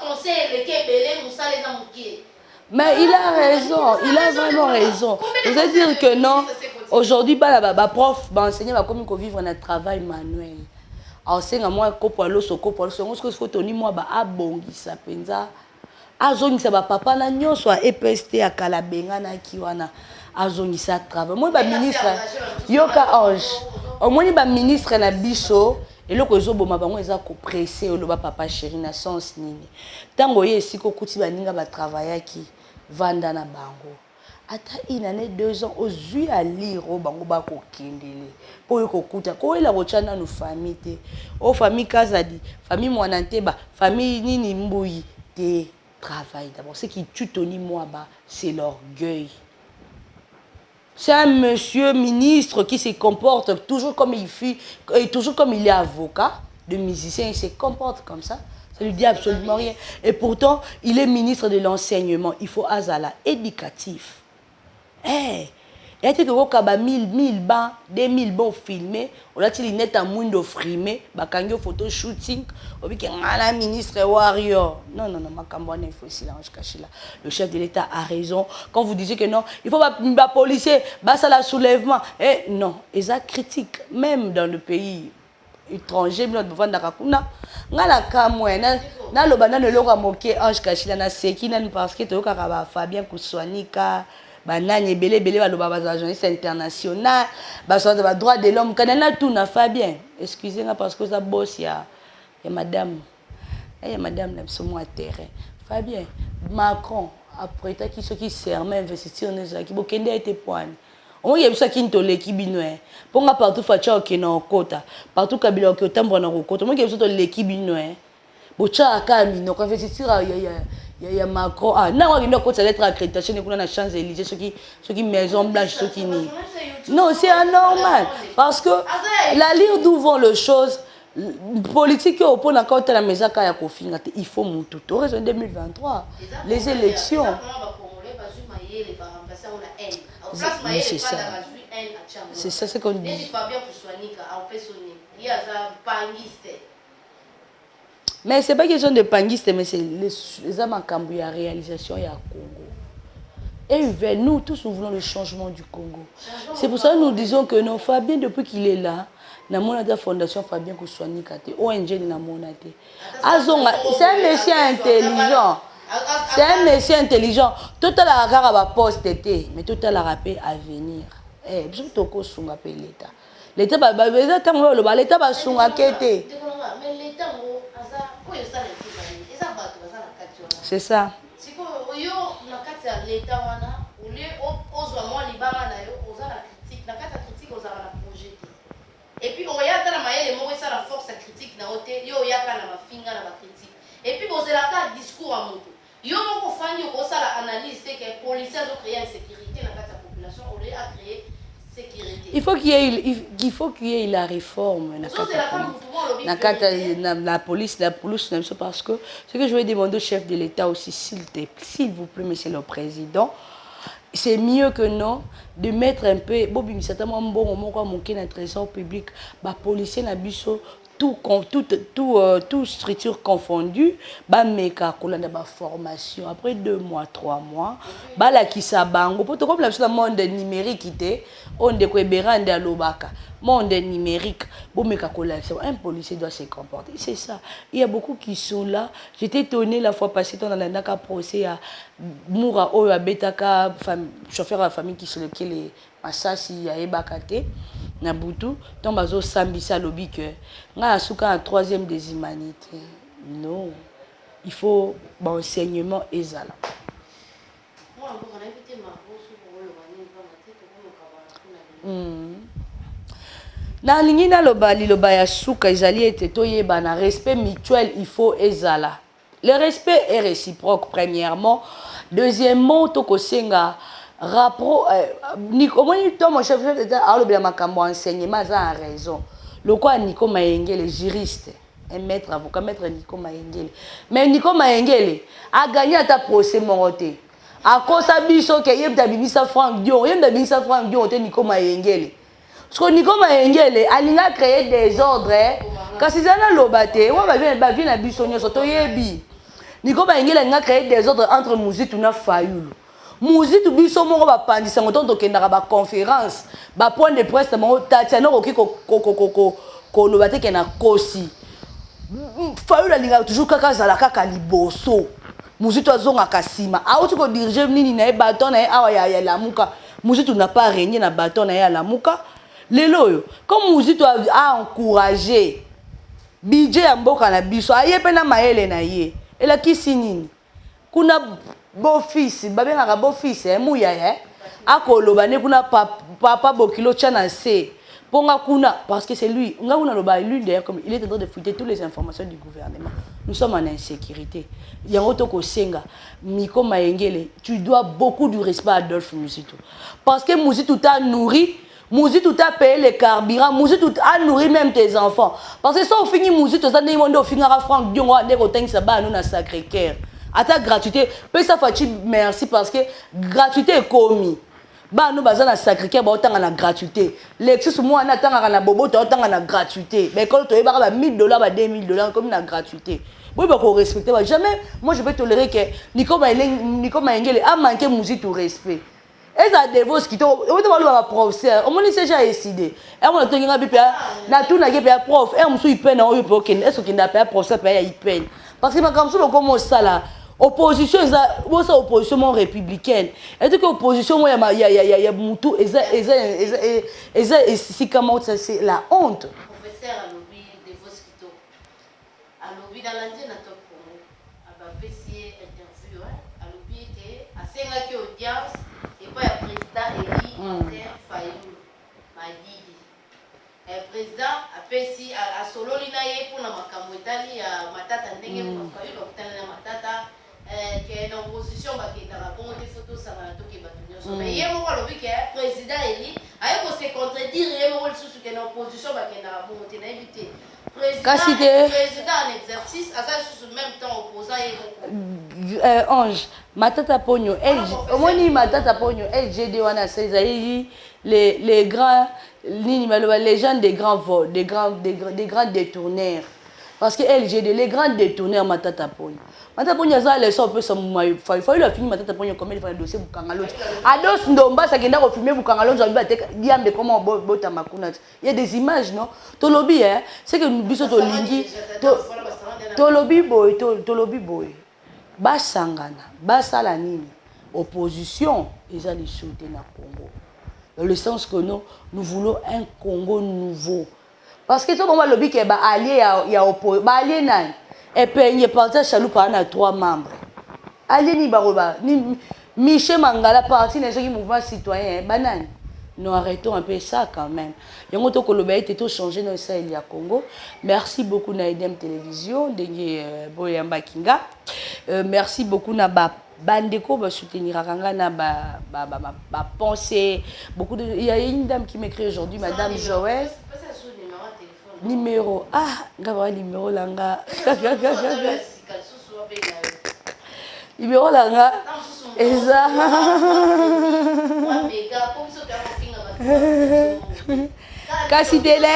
conseil le Québec, nous allons dans mon pied. Mais il a raison, il a vraiment raison. Vous allez dire que non, aujourd'hui, prof, enseignant, comme il vivre un travail manuel. Enseignant, moi, kopalo, ce que faut tenir, moi, abongi, ça penza. Azongi, ça va papa, na nyon, soit EPST à Kalabenga, na kiwana. Azongi, ça travail. Moi, ministre, yoka ange. Au moins, ministre, na biso. Et le réseau boma bango eza ko pressé o loba papa chéri na sens nini tango ye siko kuti baninga ba travailler ki vanda na bango ata une année 2 ans ozui à lire o bango ba ko kindele po yo ko kuta ko ela ko chana no famille te o famille kazadi famille mwananteba famille nini mbuyi te travail d'abord ce qui tue Tony Mwaba c'est l'orgueil. C'est un monsieur ministre qui se comporte toujours comme il fait, toujours comme il est avocat de musicien, il se comporte comme ça. Ça lui dit absolument rien. Et pourtant, il est ministre de l'enseignement. Il faut azala éducatif. Eh, il y a été que 1000 bancs, 2000 bancs filmés. On a dit net à mundo frimé, bakangyo photo shooting. On dit que la ministre warrior. Non, il faut silence caché là. Le chef de l'État a raison. Quand vous disiez que non, il faut pas policier, ça la soulèvement. Eh non, ils ont critique même dans le pays étranger, mais devant Dakakuna. Ngala kamwe na lo banane lo ka moquer ange caché là na sekina parce que to ka Fabien Kouswanika. Banani belé baloba ba journaliste international ba sorte ba droit de l'homme kanana tout na Fabien excusez-moi parce que ça boss ya madame la somo à terrain Fabien Macron après ta qui ceux qui serment investisseur ne qui bokende été point on y a ça qui ntole ki binoé ponga partout facha okina okota partout kabila okotambwa na okota on y a ça to l'équipe binoé bocha aka minoko investiture ya Macron ah na wa ngino ko lettre accréditation kuna na Champs-Élysées ce qui Maison Blanche ce qui ni non c'est anormal parce que la lire d'où vont les choses politique au point encore la maison ya kofinga il faut mon tout au raison 2023 les élections c'est ça c'est ça c'est qu'on dit mais c'est pas question de pangiste mais c'est les amakambu ya réalisation ya Congo et nous tous nous voulons le changement du Congo c'est pour ça que nous disons que non Fabien depuis qu'il est là na monata fondation Fabien Kouswani kate ONG na monate azonga c'est un monsieur intelligent c'est un monsieur intelligent total la kaka ba poste été mais total la rappel à venir biso toko sunga pe l'état ba tango lo ba l'état ba sunga kete mais l'état mo aza ko yosala eza bato bazala kati c'est ça siko yo na kati ya l'état wana ule ozwa mo libanga na yo ozala critique na kati ya critique ozala na projet et puis on y a dans la maille moko ça la force critique na ote yo yaka na mafinga na ba critique et puis bozela ka discours à moto yo moko fandi ko sala analyse que les policiers ont créé insécurité dans la population on les a créé sécurité il faut qu'il y ait la réforme la police parce que ce que je vais demander au chef de l'État aussi s'il vous plaît monsieur le président c'est mieux que non de mettre un peu bobi certainement bon moment mon trésor public ba policier na biso tout structure confondue ba meka kolanda ba formation après 2 mois 3 mois ba la kisa bango pour comme la monde numérique ité on de ko berande alobaka monde numérique bo meka kolanda un policier doit se comporter c'est ça il y a beaucoup qui sont là j'étais étonné la fois passée dans la naka procès à Moura oyo abetaka chauffeur de famille qui sur lequel les masasi ya ebakate na butu donc bazo sambisa lobi que nga asuka en 3e des humanités non il faut bon enseignement ezala na lingi na loba ya suka ezali ete toyeba na respect mutuel il faut ezala le respect est réciproque premièrement deuxièmement tokosenga rapport Nico mon chef d'État a le bien makambo enseignement ça a raison le quoi Nico Mayengele juriste un maître avocat maître Nico Mayengele mais Nico Mayengele a gagné à ta procès moroté à cause biso que yem tabimisa Franck Dion te Nico Mayengele parce que Nico Mayengele a créé des ordres quand c'est ça lobate on va bien na biso nyoso to yebi Nico Mayengele a créé des ordres entre Muzitu na Fayulu Muzitu biso moko ba pandisa ngoto kendaka ba conférence ba point de presse mo Tatiana oki ko lobate ke na kosi Fayulu alinga toujours kaka zala kaka liboso Muzitu azonga kasima auti ko diriger nini na baton na awa ya lamuka Muzitu n'a pas régné na baton na ya lamuka lelo yo comme Muzitu a encouragé budget ya mboka na biso ayepe na maele na ye ela kisi nini kuna beau-fils babengaka beau-fils mouya akoloba ne kuna papa bokilo tchana se ponga kuna parce que c'est lui nga kuna loba lui d'ailleurs comme il est en train de fouiller toutes les informations du gouvernement nous sommes en insécurité yango toko senga Nico Mayengele tu dois beaucoup de respect à Adolphe Muzitu parce que Muzitu t'a nourri Muzitu t'a payé les carburants Muzitu a nourri même tes enfants parce que ça au fini Muzitu ça ne monde au finira Franck Dion wa ne ko tengisa ba nous na Sacré-Cœur à ta gratuité peut ça fati merci parce que gratuité est commis ba nous bazana na Sacré-Cœur ba otanga na gratuité Lexus moi na tanga na bobo to otanga na gratuité mais quand tu ba $1000 ba $2000 comme na gratuité oui bah qu'on respecte jamais moi je vais tolérer que Nico Mayengele a manqué Muzitu respect et ça dévose qui to on va le professeur on m'a déjà décidé et on a tenu na bipia na tout na bipia prof et on il peine on peut que est-ce qu'il n'a pas professeur pas il peine parce que ma comme ça comme ça là opposition ça opposition mon républicaine et que opposition moi il y a mutu si comment ça c'est la honte professeur à lobby dévose qui to à lobby dans l'Indien na top promo à ba PC interview à lobby était à senga qui audience et pas le président Eli Inter Fayulu Madidi et président apesi a solo lina ye pour na makambo etali ya matata ndenge pour fa yo kutana na matata que dans opposition ba ke ta bon des photos ça va to ke ba tunyo mais ye mo lo bi que président eli ayo ko se contredire ye mo le sous que na opposition ba ke na bon te na éviter président en exercice à ça sous même temps opposant et Ange matata pogno omoni matata pogno LGD wana sezai les grands les gens des grands vols des grands détourneurs parce que LGD les grands détourneurs matata pogno ça les sort peu ça il faut le filmer matata pogno comme il faut le dossier bukanga l'autre ados ndomba ça kenda ko filmer bukanga l'autre ba te diambe comment bota makuna il y a des images non to lobby hein c'est que nous biso to lingi to lobby boy basangana basala nini opposition ils allaient sauter na Congo dans le sens que nous voulons un Congo nouveau parce que tout comme lobby qui ba allié ya oppo ba allié nan et puis il est parti chalou par na 3 membres allié ni baroba ni Michel Mangala parti dans ce mouvement citoyen banane. Nous arrêtons un peu ça quand même. Il y a un peu de changé dans le Congo. Merci beaucoup à EDM Télévision, Boyamba Kinga. Merci beaucoup à Bandeko pour soutenir ma pensée. Il y a une dame qui m'écrit aujourd'hui, Madame Joël. Numéro. Ah, numéro langa. Numéro langa. Et ça. Kasi télé.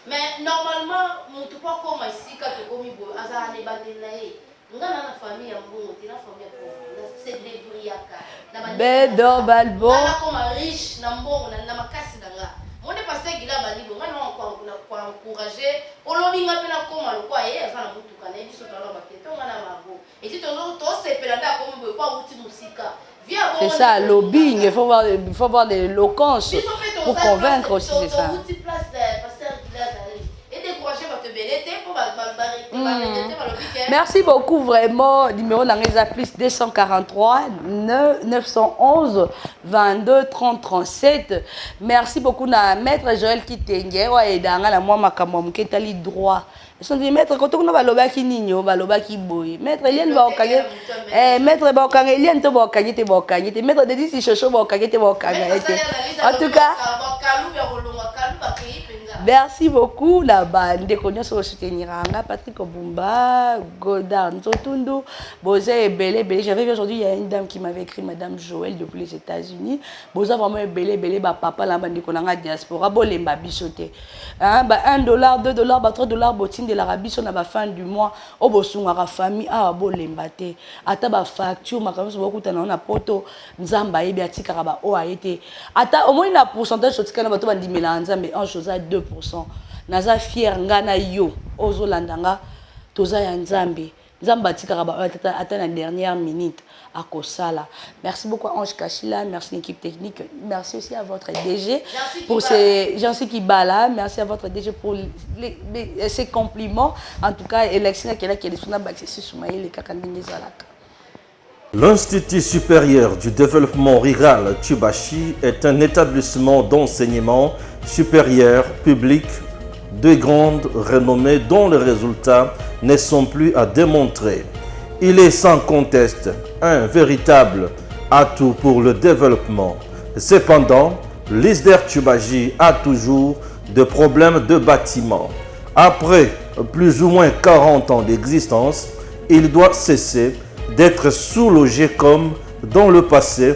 Mais normalement, mon tout pas comme ici quand tu commis beau, azar ne bandelaye. Ngana na famille mbongo, tina famille pauvre. C'est des briaka. Bedo balbo. Na comme riche na mbongo na makasi danga. Mon est pasteur gila balibo, ngana kwa encourager. Oloninga pena koma lokwa ye azana mutu kana biso tala baketo ngana mabo. Et si to sepelanda comme beau kwa uti musika. C'est ça, lobbying, il faut voir l'éloquence pour convaincre aussi, c'est ça. Merci beaucoup vraiment. Numéro d'Angeza plus 243 911 22 30 37. Merci beaucoup na maître Joël Kitenge wa edanga la moi makambo ketali droit. Son maître quand on va lobaki nino va lobaki boy. Maître Eliane va okaye maître ba okaye Eliane to ba okaye te ba okaye te maître de dit chocho ba okaye te ba okaye te. En tout cas merci beaucoup la bande de connaissance sur soutenir Patrick Obumba, Godard, Nzotundu, Bozé Belé. J'avais vu aujourd'hui il y a une dame qui m'avait écrit Madame Joël depuis les États-Unis. Bozé vraiment Belé ba papa la bande de konanga diaspora bolemba bisoté. Hein ba $1, $2, ba $3 botine de l'Arabie sur la fin du mois au bosungara famille ah bolemba te. Ata ba facture makambo beaucoup tana na poto nzamba yebi atika ba o a été. Ata au moins na pourcentage sotika na bato bandimela nzambe en chose à 2%. Naza fier ngana yo ozolandanga toza ya nzambe nzamba tika ba ata na dernière minute à Kosala. Merci beaucoup à Ange Kachila, merci l'équipe technique, merci aussi à votre DG pour ces gens qui bala, merci à votre DG pour ces compliments. En tout cas, élection qui est là qui est sur les kakandingi zalaka. L'Institut supérieur du développement rural Tchubashi est un établissement d'enseignement supérieur public de grande renommée dont les résultats ne sont plus à démontrer. Il est sans conteste un véritable atout pour le développement. Cependant, l'ISDER Tchubashi a toujours des problèmes de bâtiment. Après plus ou moins 40 ans d'existence, il doit cesser d'être sous-logé comme dans le passé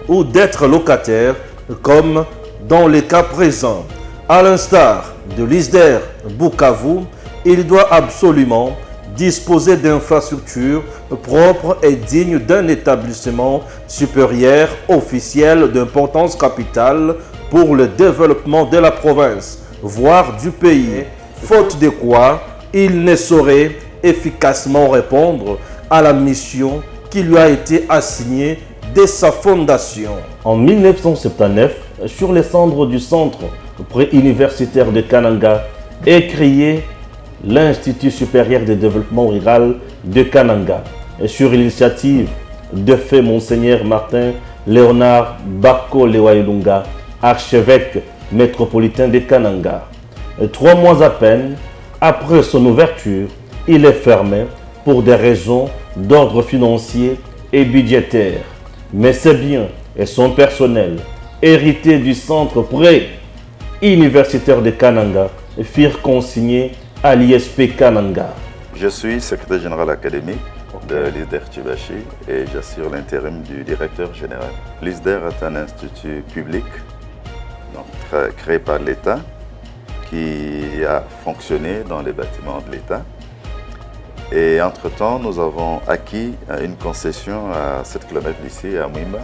ou d'être locataire comme dans les cas présents. À l'instar de l'ISDER Bukavu, il doit absolument disposer d'infrastructures propres et dignes d'un établissement supérieur officiel d'importance capitale pour le développement de la province, voire du pays, faute de quoi il ne saurait efficacement répondre à la mission qui lui a été assignée dès sa fondation. En 1979, sur les cendres du centre préuniversitaire de Kananga, est créé l'Institut supérieur de développement rural de Kananga. Et sur l'initiative de fait Monseigneur Martin Léonard Bako Lewailunga, archevêque métropolitain de Kananga. 3 mois à peine après son ouverture, il est fermé pour des raisons d'ordre financier et budgétaire. Mais ses biens et son personnel, hérités du centre pré-universitaire de Kananga, furent consignés à l'ISP Kananga. Je suis secrétaire général académique de l'ISDER Tchibachi et j'assure l'intérim du directeur général. L'ISDER est un institut public donc, créé par l'État qui a fonctionné dans les bâtiments de l'État. Et entre-temps, nous avons acquis une concession à 7 km d'ici, à Mwimba,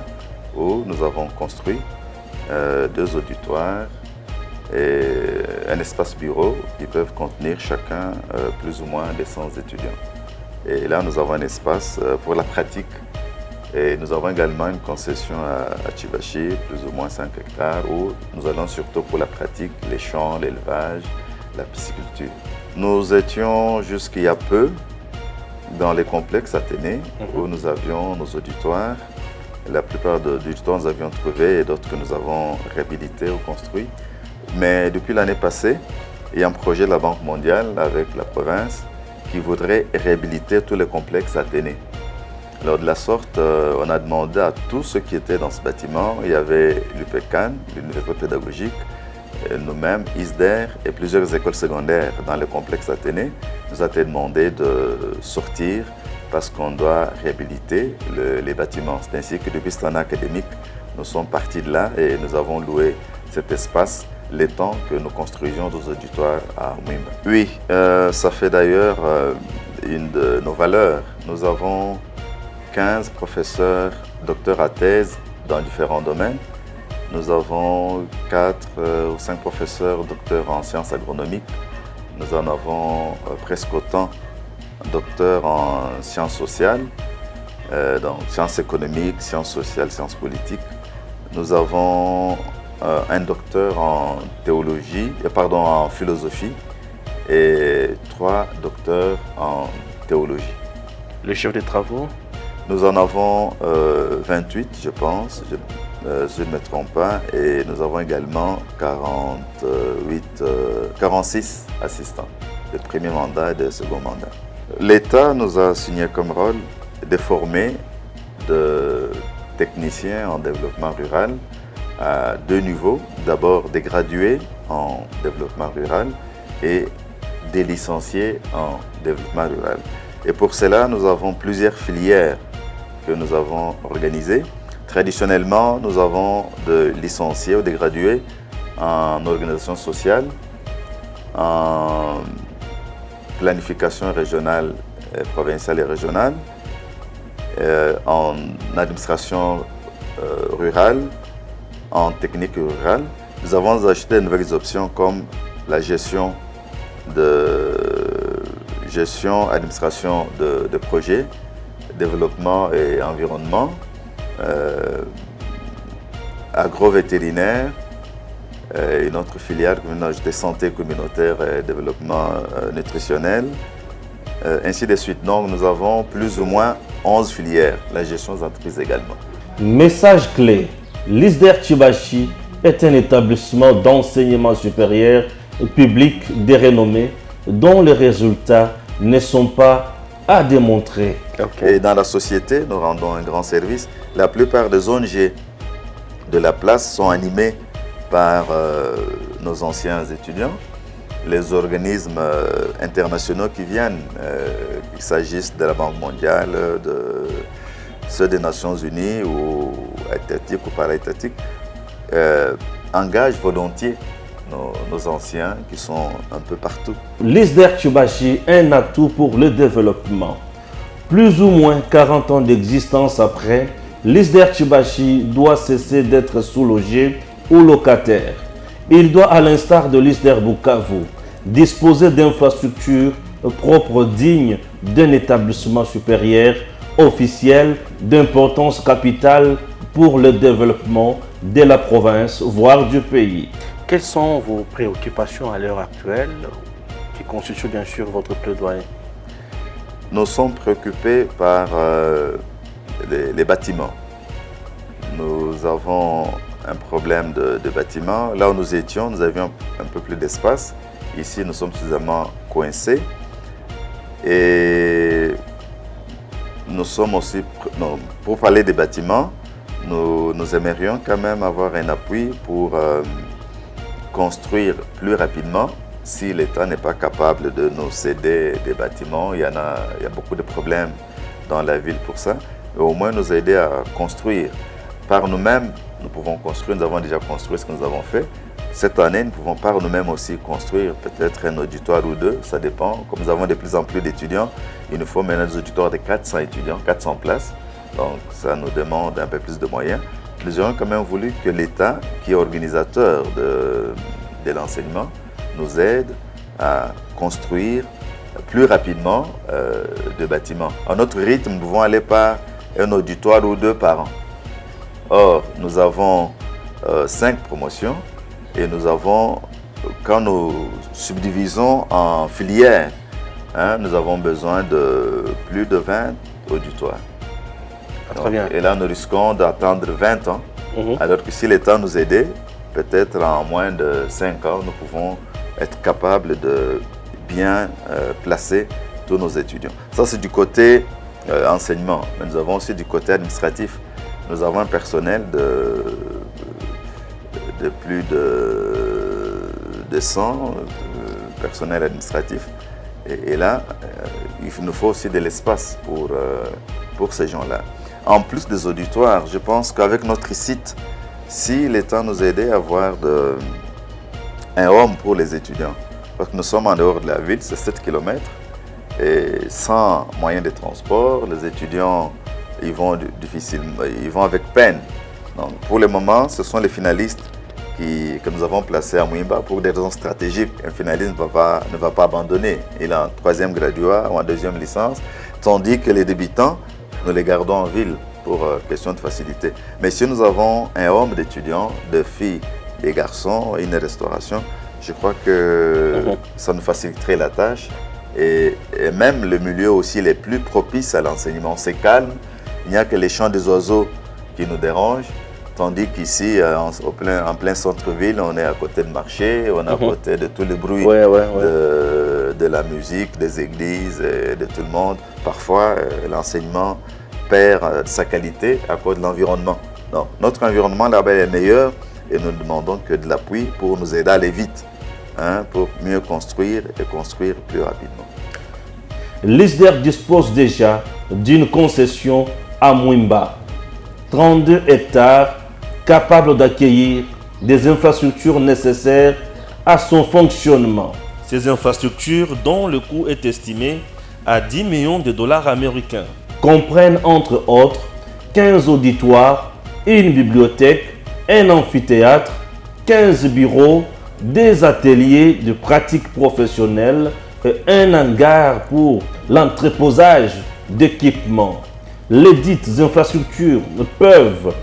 où nous avons construit 2 auditoires et un espace bureau qui peuvent contenir chacun plus ou moins des 100 étudiants. Et là, nous avons un espace pour la pratique. Et nous avons également une concession à Tchibachi, plus ou moins 5 hectares, où nous allons surtout pour la pratique, les champs, l'élevage, la pisciculture. Nous étions jusqu'il y a peu dans les complexes Athénée, où nous avions nos auditoires. La plupart des auditoires nous avions trouvé et d'autres que nous avons réhabilités ou construits. Mais depuis l'année passée, il y a un projet de la Banque mondiale avec la province qui voudrait réhabiliter tous les complexes Athénée. Alors de la sorte, on a demandé à tous ceux qui étaient dans ce bâtiment, il y avait l'UPECAN, l'Université pédagogique, nous-mêmes, ISDER et plusieurs écoles secondaires dans le complexe Athénée, nous a été demandé de sortir parce qu'on doit réhabiliter les bâtiments. C'est ainsi que depuis cette année académique, nous sommes partis de là et nous avons loué cet espace le temps que nous construisions nos auditoires à Mwimba. Oui, ça fait d'ailleurs une de nos valeurs. Nous avons 15 professeurs docteurs à thèse dans différents domaines. Nous avons 4 ou 5 professeurs docteurs en sciences agronomiques. Nous en avons presque autant docteurs en sciences sociales, donc sciences économiques, sciences sociales, sciences politiques. Nous avons un docteur en théologie, en philosophie et 3 docteurs en théologie. Le chef des travaux? Nous en avons 28, je pense, si je ne me trompe pas, et nous avons également 46 assistants de premier mandat et de second mandat. L'État nous a signé comme rôle de former de techniciens en développement rural à 2 niveaux. D'abord des gradués en développement rural et des licenciés en développement rural. Et pour cela, nous avons plusieurs filières que nous avons organisées. Traditionnellement, nous avons des licenciés ou des gradués en organisation sociale, en planification régionale, provinciale et régionale, en administration rurale, en technique rurale. Nous avons acheté de nouvelles options comme la gestion, administration de projets, développement et environnement, agro-vétérinaire, une autre filière de santé communautaire et développement nutritionnel, ainsi de suite. Donc nous avons plus ou moins 11 filières, la gestion des entreprises également. Message clé, l'ISDER Tchibachi est un établissement d'enseignement supérieur public de renommée dont les résultats ne sont pas à démontrer. Et dans la société, nous rendons un grand service. La plupart des ONG de la place sont animées par nos anciens étudiants, les organismes internationaux qui viennent, qu'il s'agisse de la Banque mondiale, de ceux des Nations Unies ou étatiques ou para-étatiques, engagent volontiers nos anciens qui sont un peu partout. L'ISDER Tchibachi est un atout pour le développement. Plus ou moins 40 ans d'existence après, l'ISDER Tchibachi doit cesser d'être sous-logé ou locataire. Il doit, à l'instar de l'ISDER Bukavu, disposer d'infrastructures propres dignes d'un établissement supérieur officiel d'importance capitale pour le développement de la province, voire du pays. Quelles sont vos préoccupations à l'heure actuelle qui constituent bien sûr votre plaidoyer? Nous sommes préoccupés par les bâtiments. Nous avons un problème de bâtiment. Là où nous étions, nous avions un peu plus d'espace. Ici, nous sommes suffisamment coincés. Et nous sommes aussi, non, pour parler des bâtiments, nous aimerions quand même avoir un appui pour construire plus rapidement si l'État n'est pas capable de nous céder des bâtiments. Il y a beaucoup de problèmes dans la ville pour ça. Et au moins nous aider à construire. Par nous-mêmes, nous pouvons construire, nous avons déjà construit ce que nous avons fait. Cette année, nous pouvons par nous-mêmes aussi construire peut-être un auditoire ou deux, ça dépend. Comme nous avons de plus en plus d'étudiants, il nous faut maintenant des auditoires de 400 étudiants, 400 places. Donc ça nous demande un peu plus de moyens. Nous aurions quand même voulu que l'État, qui est organisateur de l'enseignement, nous aide à construire plus rapidement des bâtiments. À notre rythme, nous pouvons aller par un auditoire ou deux par an. Or, nous avons 5 promotions et nous avons, quand nous subdivisons en filières, nous avons besoin de plus de 20 auditoires. Très bien. Et là, nous risquons d'attendre 20 ans, alors que si l'État nous aidait, peut-être en moins de 5 ans, nous pouvons être capables de bien placer tous nos étudiants. Ça, c'est du côté enseignement, mais nous avons aussi du côté administratif. Nous avons un personnel de plus de 100 personnel administratif. Et là, il nous faut aussi de l'espace pour ces gens-là. En plus des auditoires, je pense qu'avec notre site, si l'État nous aidait à avoir un home pour les étudiants, parce que nous sommes en dehors de la ville, c'est 7 km, et sans moyens de transport, les étudiants ils vont avec peine. Donc, pour le moment, ce sont les finalistes que nous avons placés à Mouimba pour des raisons stratégiques. Un finaliste ne va pas abandonner. Il est en 3e graduat ou en 2e licence, tandis que les débutants, nous les gardons en ville pour question de facilité. Mais si nous avons un homme d'étudiants, de filles, des garçons, une restauration, je crois que ça nous faciliterait la tâche. Et même le milieu aussi les plus propice à l'enseignement. C'est calme, il n'y a que les chants des oiseaux qui nous dérangent, tandis qu'ici, en plein centre-ville, on est à côté de marché, on est à côté de tous les bruits de la musique, des églises, et de tout le monde. Parfois, l'enseignement perd sa qualité à cause de l'environnement. Donc, notre environnement là-bas est meilleur et nous ne demandons que de l'appui pour nous aider à aller vite, pour mieux construire et construire plus rapidement. L'ISDER dispose déjà d'une concession à Mouimba, 32 hectares capables d'accueillir des infrastructures nécessaires à son fonctionnement. Ces infrastructures, dont le coût est estimé à 10 millions de dollars américains, comprennent entre autres 15 auditoires, une bibliothèque, un amphithéâtre, 15 bureaux, des ateliers de pratique professionnelle et un hangar pour l'entreposage d'équipements. Les dites infrastructures peuvent,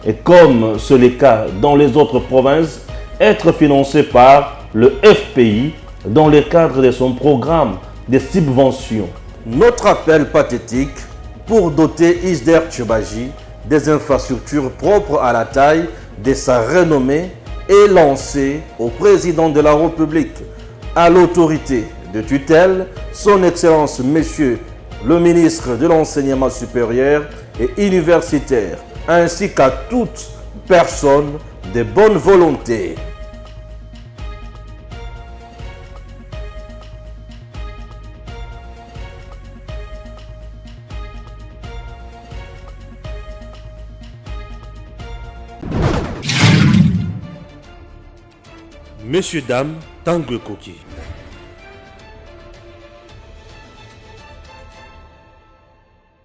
et comme c'est le cas dans les autres provinces, être financées par le FPI dans le cadre de son programme de subventions. Notre appel pathétique pour doter ISDER Tchioubaji des infrastructures propres à la taille de sa renommée est lancé au président de la République, à l'autorité de tutelle, son Excellence Monsieur le ministre de l'Enseignement supérieur et universitaire, ainsi qu'à toute personne de bonne volonté. Messieurs, dames, Tanguy Koki.